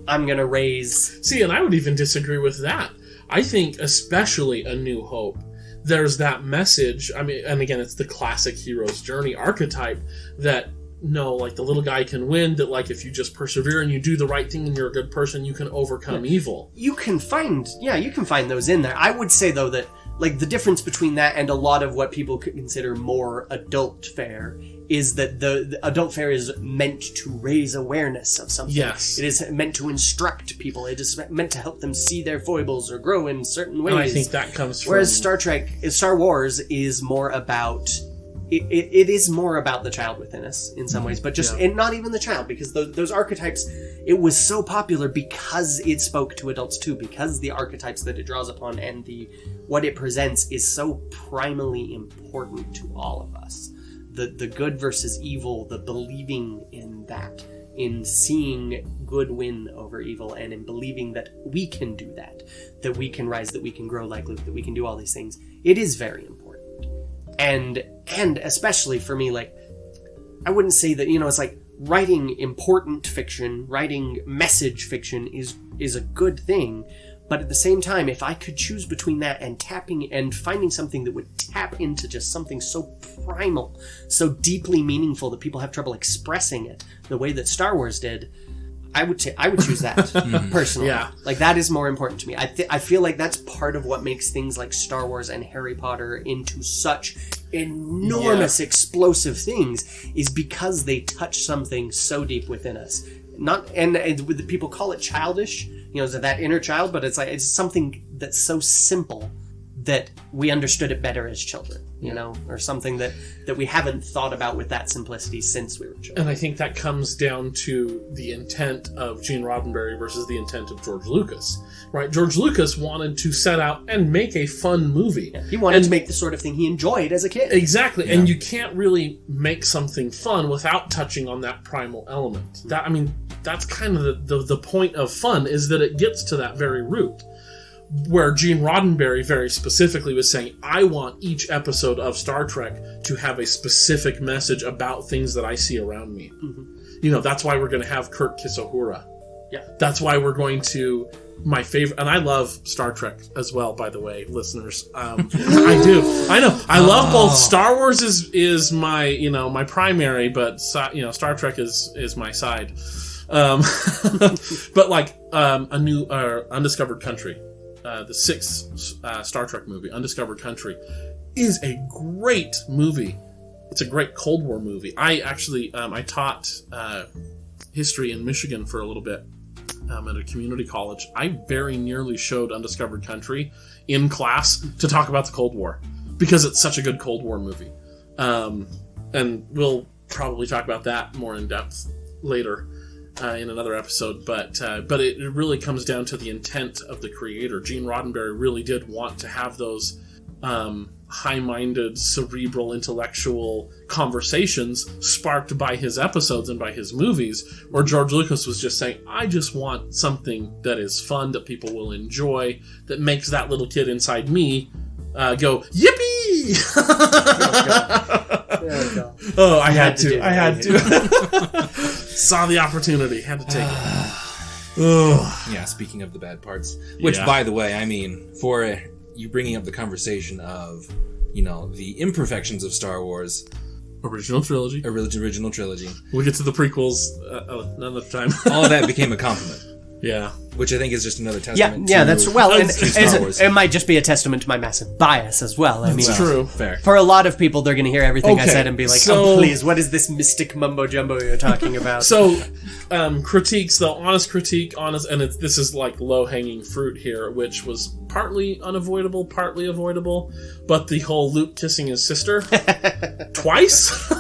I'm gonna raise... See, and I would even disagree with that. I think especially A New Hope, there's that message. I mean, and again, it's the classic hero's journey archetype that, no, like, the little guy can win, that, like, if you just persevere and you do the right thing and you're a good person, you can overcome evil. You can find those in there. I would say, though, that, like, the difference between that and a lot of what people could consider more adult fare is that the adult fare is meant to raise awareness of something. Yes. It is meant to instruct people. It is meant to help them see their foibles or grow in certain ways. And I think that comes from... Whereas Star Wars is more about... It is more about the child within us in some ways, but just and not even the child, because those archetypes, it was so popular because it spoke to adults too, because the archetypes that it draws upon and what it presents is so primally important to all of us. The good versus evil, the believing in that, in seeing good win over evil, and in believing that we can do that we can rise, that we can grow like Luke, that we can do all these things. It is very important. And especially for me, like, I wouldn't say that, it's like writing important fiction, writing message fiction is a good thing, but at the same time, if I could choose between that and tapping and finding something that would tap into just something so primal, so deeply meaningful that people have trouble expressing it the way that Star Wars did, I would choose that personally. Yeah. Like, that is more important to me. I feel like that's part of what makes things like Star Wars and Harry Potter into such enormous, explosive things, is because they touch something so deep within us. And people call it childish, that inner child, but it's something that's so simple that we understood it better as children, or something that we haven't thought about with that simplicity since we were children. And I think that comes down to the intent of Gene Roddenberry versus the intent of George Lucas, right? George Lucas wanted to set out and make a fun movie. Yeah, he wanted to make the sort of thing he enjoyed as a kid. Exactly, and you can't really make something fun without touching on that primal element. That's kind of the point of fun, is that it gets to that very root. Where Gene Roddenberry very specifically was saying, I want each episode of Star Trek to have a specific message about things that I see around me. Mm-hmm. That's why we're going to have Kirk kiss Uhura. Yeah. That's why we're going to... My favorite... And I love Star Trek as well, by the way, listeners. I do. I know. I love both. Star Wars is my, my primary, but, Star Trek is my side. But like, a new... Undiscovered Country. The sixth Star Trek movie, Undiscovered Country, is a great movie. It's a great Cold War movie. I actually, I taught history in Michigan for a little bit at a community college. I very nearly showed Undiscovered Country in class to talk about the Cold War, because it's such a good Cold War movie. And we'll probably talk about that more in depth later. In another episode, but it really comes down to the intent of the creator. Gene Roddenberry really did want to have those high-minded, cerebral, intellectual conversations sparked by his episodes and by his movies, where George Lucas was just saying, I just want something that is fun, that people will enjoy, that makes that little kid inside me go, yippee! There we go. Oh, I had to. Saw the opportunity. Had to take it. Yeah, speaking of the bad parts. Which, by the way, I mean, for you bringing up the conversation of, the imperfections of Star Wars. Original trilogy. Original trilogy. We'll get to the prequels another time. All of that became a compliment. Yeah. Which I think is just another testament to to Star Wars. It might just be a testament to my massive bias as well. I mean, true. Fair. For a lot of people, they're going to hear everything I said and be like, so, oh, please, what is this mystic mumbo-jumbo you're talking about? So, critiques, though, honest critique, and this is like low-hanging fruit here, which was partly unavoidable, partly avoidable, but the whole Luke kissing his sister twice?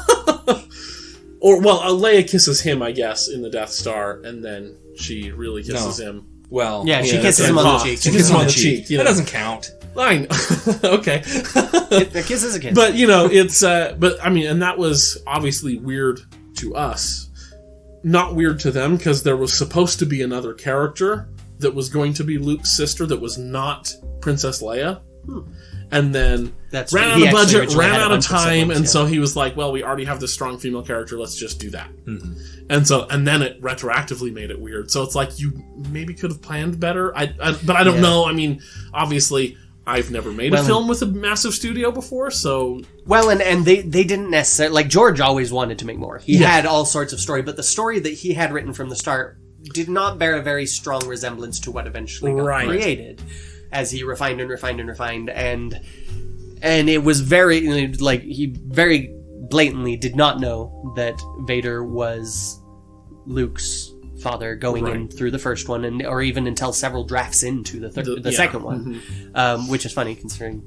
Or, well, Leia kisses him, I guess, in the Death Star, and then she really kisses him. Well, yeah, she kisses him on the cheek. She kisses him on the cheek. That doesn't count. Fine. Okay. A kiss is a kiss. But, it's, and that was obviously weird to us. Not weird to them, because there was supposed to be another character that was going to be Luke's sister that was not Princess Leia. and then That's ran true. out He of actually budget, originally ran had a out of bunch of time, siblings, and yeah. so he was like, well, we already have this strong female character, let's just do that. And then it retroactively made it weird. So it's like, you maybe could have planned better. But I don't know. I mean, obviously, I've never made a film with a massive studio before, so... Well, and they didn't necessarily... Like, George always wanted to make more. He had all sorts of story, but the story that he had written from the start did not bear a very strong resemblance to what eventually got created, as he refined and refined and refined, and it was very... Like, he very blatantly did not know that Vader was Luke's father going in through the first one, or even until several drafts into the second one, which is funny considering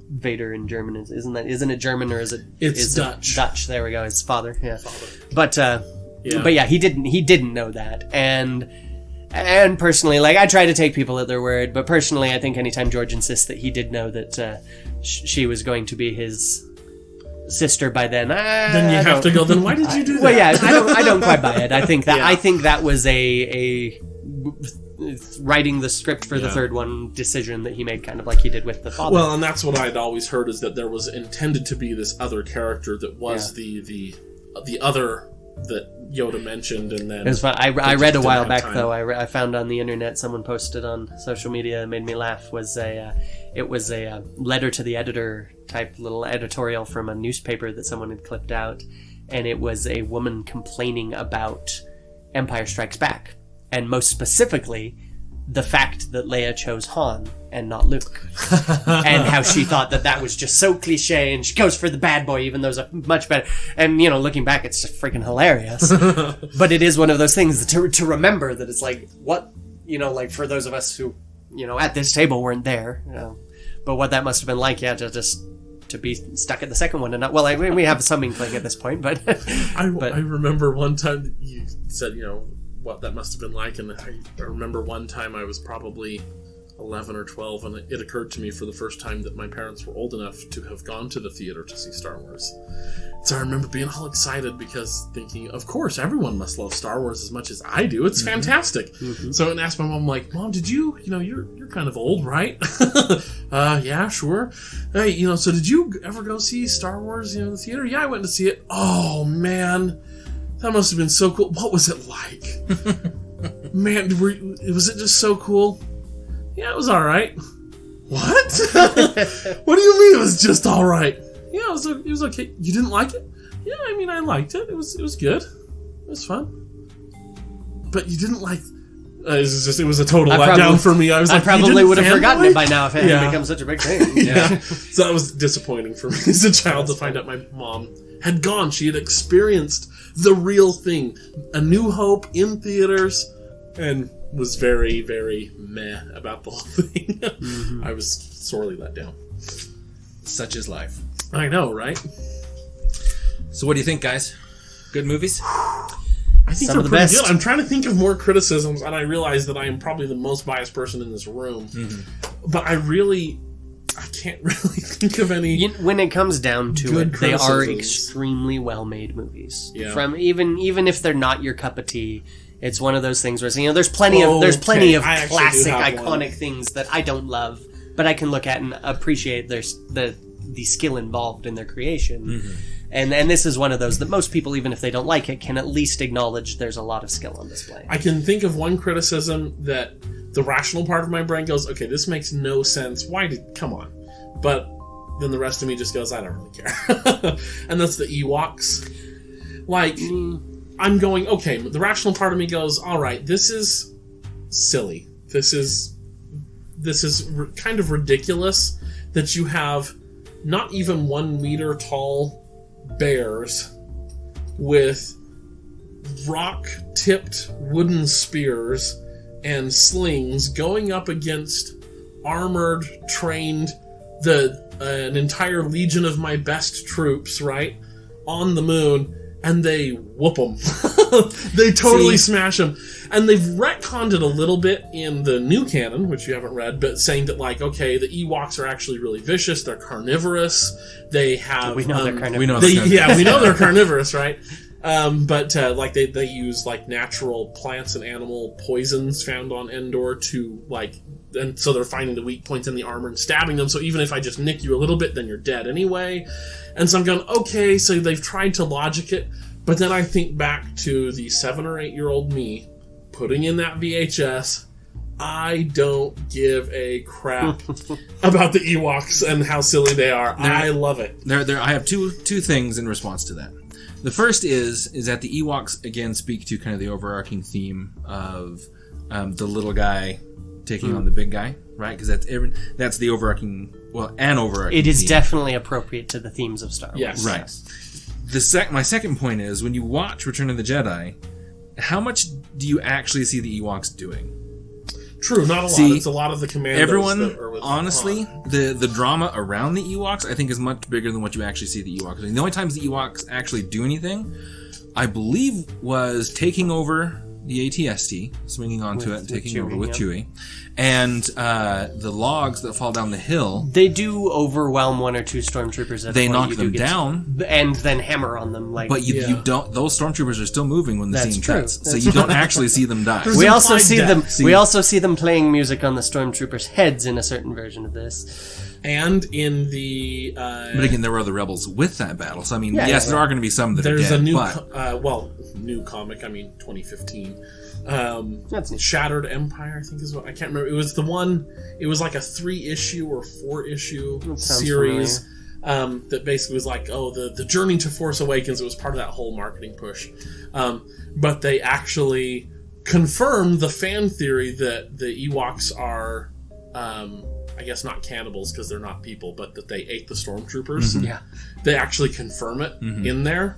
Vader in German isn't it German, or is it Dutch? Dutch. There we go. His father. Yeah. But yeah, he didn't know that, and personally, like, I try to take people at their word, but personally, I think anytime George insists that he did know that she was going to be his sister by then you have to go, then why did you do that? Well, yeah, I don't quite buy it. I think that was a writing the script for the third one decision that he made, kind of like he did with the father. Well, and that's what I'd always heard, is that there was intended to be this other character that was the other that Yoda mentioned, and then it was fun. I read a while back though. I found on the internet, someone posted on social media, and made me laugh. It was a letter to the editor type little editorial from a newspaper that someone had clipped out, and it was a woman complaining about Empire Strikes Back, and most specifically the fact that Leia chose Han and not Luke, and how she thought that was just so cliche, and she goes for the bad boy even though it's much better. And looking back, it's just freaking hilarious. But it is one of those things to remember, that it's like, what, like, for those of us who at this table weren't there, but what that must have been like, to be stuck at the second one and not... Well, we have some inkling at this point, but... I remember one time that you said, what that must have been like, and I remember one time I was probably 11 or 12, and it occurred to me for the first time that my parents were old enough to have gone to the theater to see Star Wars. So I remember being all excited, because thinking, of course, everyone must love Star Wars as much as I do. It's fantastic. So I asked my mom, like, Mom, did you, you're kind of old, right? Yeah, sure. Hey, so did you ever go see Star Wars, in the theater? Yeah, I went to see it. Oh, man. That must have been so cool. What was it like? Man, was it just so cool? Yeah, it was all right. What? What do you mean it was just all right? Yeah, it was okay. You didn't like it? Yeah, I mean, I liked it. It was good. It was fun. But you didn't like... it was a total letdown for me. I was like, I probably would have forgotten it by now if it hadn't become such a big thing. Yeah. So that was disappointing for me as a child, to find out my mom had gone. She had experienced the real thing, A New Hope in theaters, and was very, very meh about the whole thing. I was sorely let down. Such is life. I know, right? So what do you think, guys? Good movies? I think they're pretty good. I'm trying to think of more criticisms, and I realize that I am probably the most biased person in this room. But I can't really think of any. When it comes down to it, they are criticisms. extremely well-made movies. Yeah. From even if they're not your cup of tea, it's one of those things where there's plenty of classic, iconic things that I don't love, but I can look at and appreciate the skill involved in their creation. And this is one of those that most people, even if they don't like it, can at least acknowledge there's a lot of skill on display. I can think of one criticism that the rational part of my brain goes, okay, this makes no sense. Come on. But then the rest of me just goes, I don't really care. And that's the Ewoks. Like, I'm going, okay, the rational part of me goes, all right, this is silly. This is kind of ridiculous that you have not even 1 meter tall bears with rock-tipped wooden spears and slings going up against armored, trained, an entire legion of my best troops, right, on the moon, and they whoop them. They totally smash them. And they've retconned it a little bit in the new canon, which you haven't read, but saying that, like, okay, the Ewoks are actually really vicious. They're carnivorous. They have... We know they're carnivorous. We know they're carnivorous. Yeah, we know they're carnivorous, right? But like they use like natural plants and animal poisons found on Endor to like, and so they're finding the weak points in the armor and stabbing them. So even if I just nick you a little bit, then you're dead anyway. And so I'm going, okay, so they've tried to logic it, but then I think back to the 7 or 8 year old me putting in that VHS. I don't give a crap about the Ewoks and how silly they are. I love it. I have two things in response to that. The first is that the Ewoks again speak to kind of the overarching theme of the little guy taking on the big guy, right? Because that's the overarching, an overarching. It is theme. Definitely appropriate to the themes of Star Wars. Yes. Right. My second point is when you watch Return of the Jedi, how much do you actually see the Ewoks doing? True, not a lot. It's a lot of the commandos. Everyone, that are with honestly, Han. the drama around the Ewoks, I think, is much bigger than what you actually see the Ewoks. The only times the Ewoks actually do anything, I believe, was taking over the AT-ST, swinging onto it and taking over with Chewie. And the logs that fall down the hill... They do overwhelm 1 or 2 stormtroopers at They a point. knock You them do down. and then hammer on them. Like, But you don't... Those stormtroopers are still moving when the That's scene true. cuts. So you don't actually see them die. we also implied see death. them. We also see them playing music on the stormtroopers' heads in a certain version of this. And in the... But again, there were other rebels with that battle. So, I mean, Yeah, yes, yeah. there are going to be some that are there's dead, a new... but... new comic, 2015. That's neat. Shattered Empire, I think is what... I can't remember. It was the one... It was like a 3-issue or 4-issue sounds series that basically was like, the journey to Force Awakens. It was part of that whole marketing push. But they actually confirmed the fan theory that the Ewoks are... I guess not cannibals because they're not people, but that they ate the stormtroopers. Yeah. They actually confirm it in there.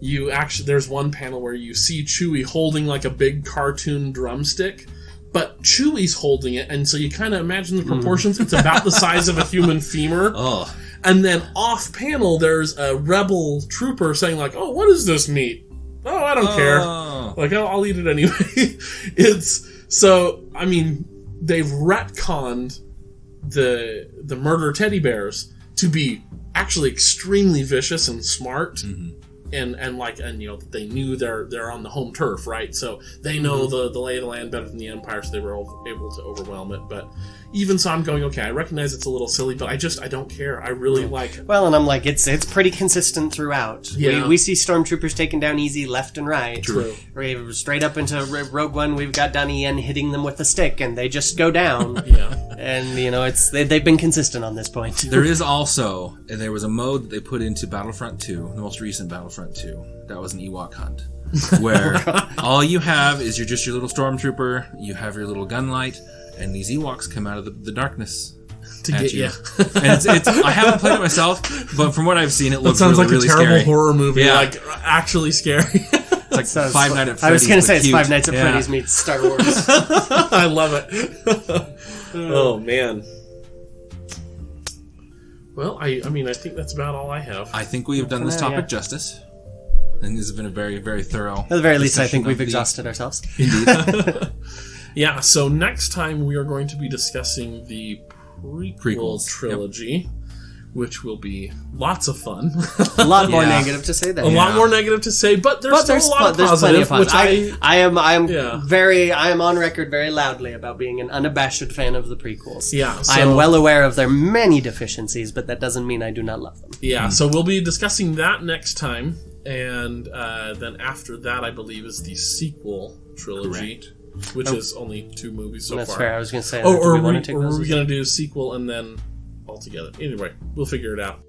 There's one panel where you see Chewie holding like a big cartoon drumstick, but Chewie's holding it, and so you kind of imagine the proportions. It's about the size of a human femur. Oh. And then off panel, there's a rebel trooper saying like, "Oh, what is this meat? Oh, I don't care. Like, I'll eat it anyway." I mean, they've retconned the murder teddy bears to be actually extremely vicious and smart, and they knew they're on the home turf, right? So they know the lay of the land better than the Empire, so they were able to overwhelm it. But even so, I'm going, okay, I recognize it's a little silly, but I don't care. I really like. Well, and I'm like, it's pretty consistent throughout. Yeah. We see stormtroopers taken down easy left and right. True. We're straight up into Rogue One. We've got Donnie Yen hitting them with a stick, and they just go down. Yeah. And they've been consistent on this point. There was a mode that they put into Battlefront 2, the most recent Battlefront 2. That was an Ewok hunt, where all you have is you're just your little stormtrooper. You have your little gunlight, and these Ewoks come out of the darkness To at get you. you. And it's I haven't played it myself, but from what I've seen, it That looks sounds really, like really a terrible scary. horror movie, Yeah. like actually scary. It's like Sounds Five Nights at Freddy's. I was going to say but it's cute. Five Nights at Yeah. Freddy's meets Star Wars. I love it. Oh man. Well, I think that's about all I have. I think we have done this For now, topic yeah. justice. I think this has been a very, very thorough. At the very least, I think discussion we've of the- exhausted ourselves. Yeah, so next time we are going to be discussing the prequel Prequels, trilogy, which will be lots of fun. A lot more Yeah. negative to say there. A lot more negative to say, but there's still a lot of plenty positive, of which positive. I am Yeah. I am on record very loudly about being an unabashed fan of the prequels. Yeah, I am so- well aware of their many deficiencies, but that doesn't mean I do not love them. Yeah, so we'll be discussing that next time, and then after that, I believe, is the sequel trilogy, which is only 2 movies so That's far. fair. I was going to say. Oh, do or we are want we, to take or those are we as- going to do sequel and then all together? Anyway, we'll figure it out.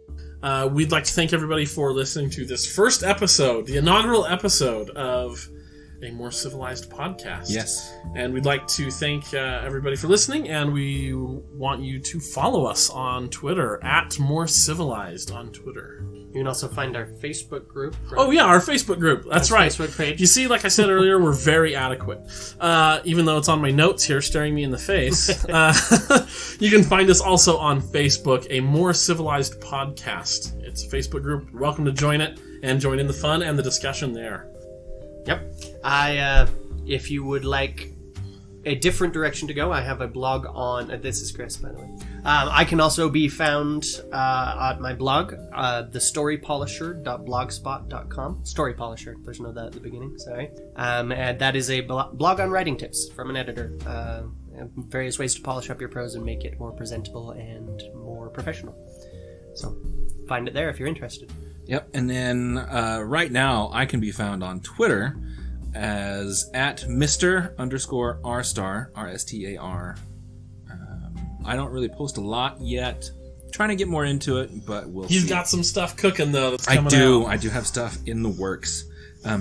We'd like to thank everybody for listening to this first episode, the inaugural episode of A More Civilized Podcast. Yes. And we'd like to thank everybody for listening, and we want you to follow us on Twitter, @MoreCivilized on Twitter. You can also find our Facebook group. Oh yeah, our Facebook group. That's right. Facebook page. You see, like I said earlier, we're very adequate. Even though it's on my notes here, staring me in the face. You can find us also on Facebook, A More Civilized Podcast. It's a Facebook group. You're welcome to join it and join in the fun and the discussion there. Yep. If you would like a different direction to go, I have a blog on... this is Chris, by the way. I can also be found at my blog, thestorypolisher.blogspot.com. Story Polisher. There's no that at the beginning, sorry. And that is a blog on writing tips from an editor. Various ways to polish up your prose and make it more presentable and more professional. So find it there if you're interested. Yep, and then right now I can be found on Twitter as at Mr_R_star, R-S-T-A-R. I don't really post a lot yet. Trying to get more into it, but we'll He's see. got some stuff cooking, though, that's coming out. I do have stuff in the works.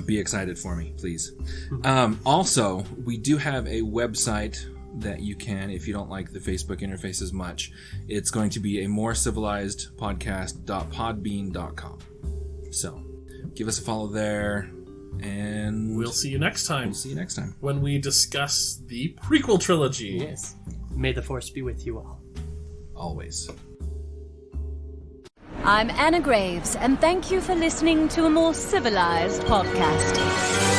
Be excited for me, please. Also, we do have a website that you can, if you don't like the Facebook interface as much, it's going to be a more civilized podcast.podbean.com. So, give us a follow there, and We'll see you next time. we'll see you next time. When we discuss the prequel trilogy. Yes. May the Force be with you all. Always. I'm Anna Graves, and thank you for listening to a more civilized podcast.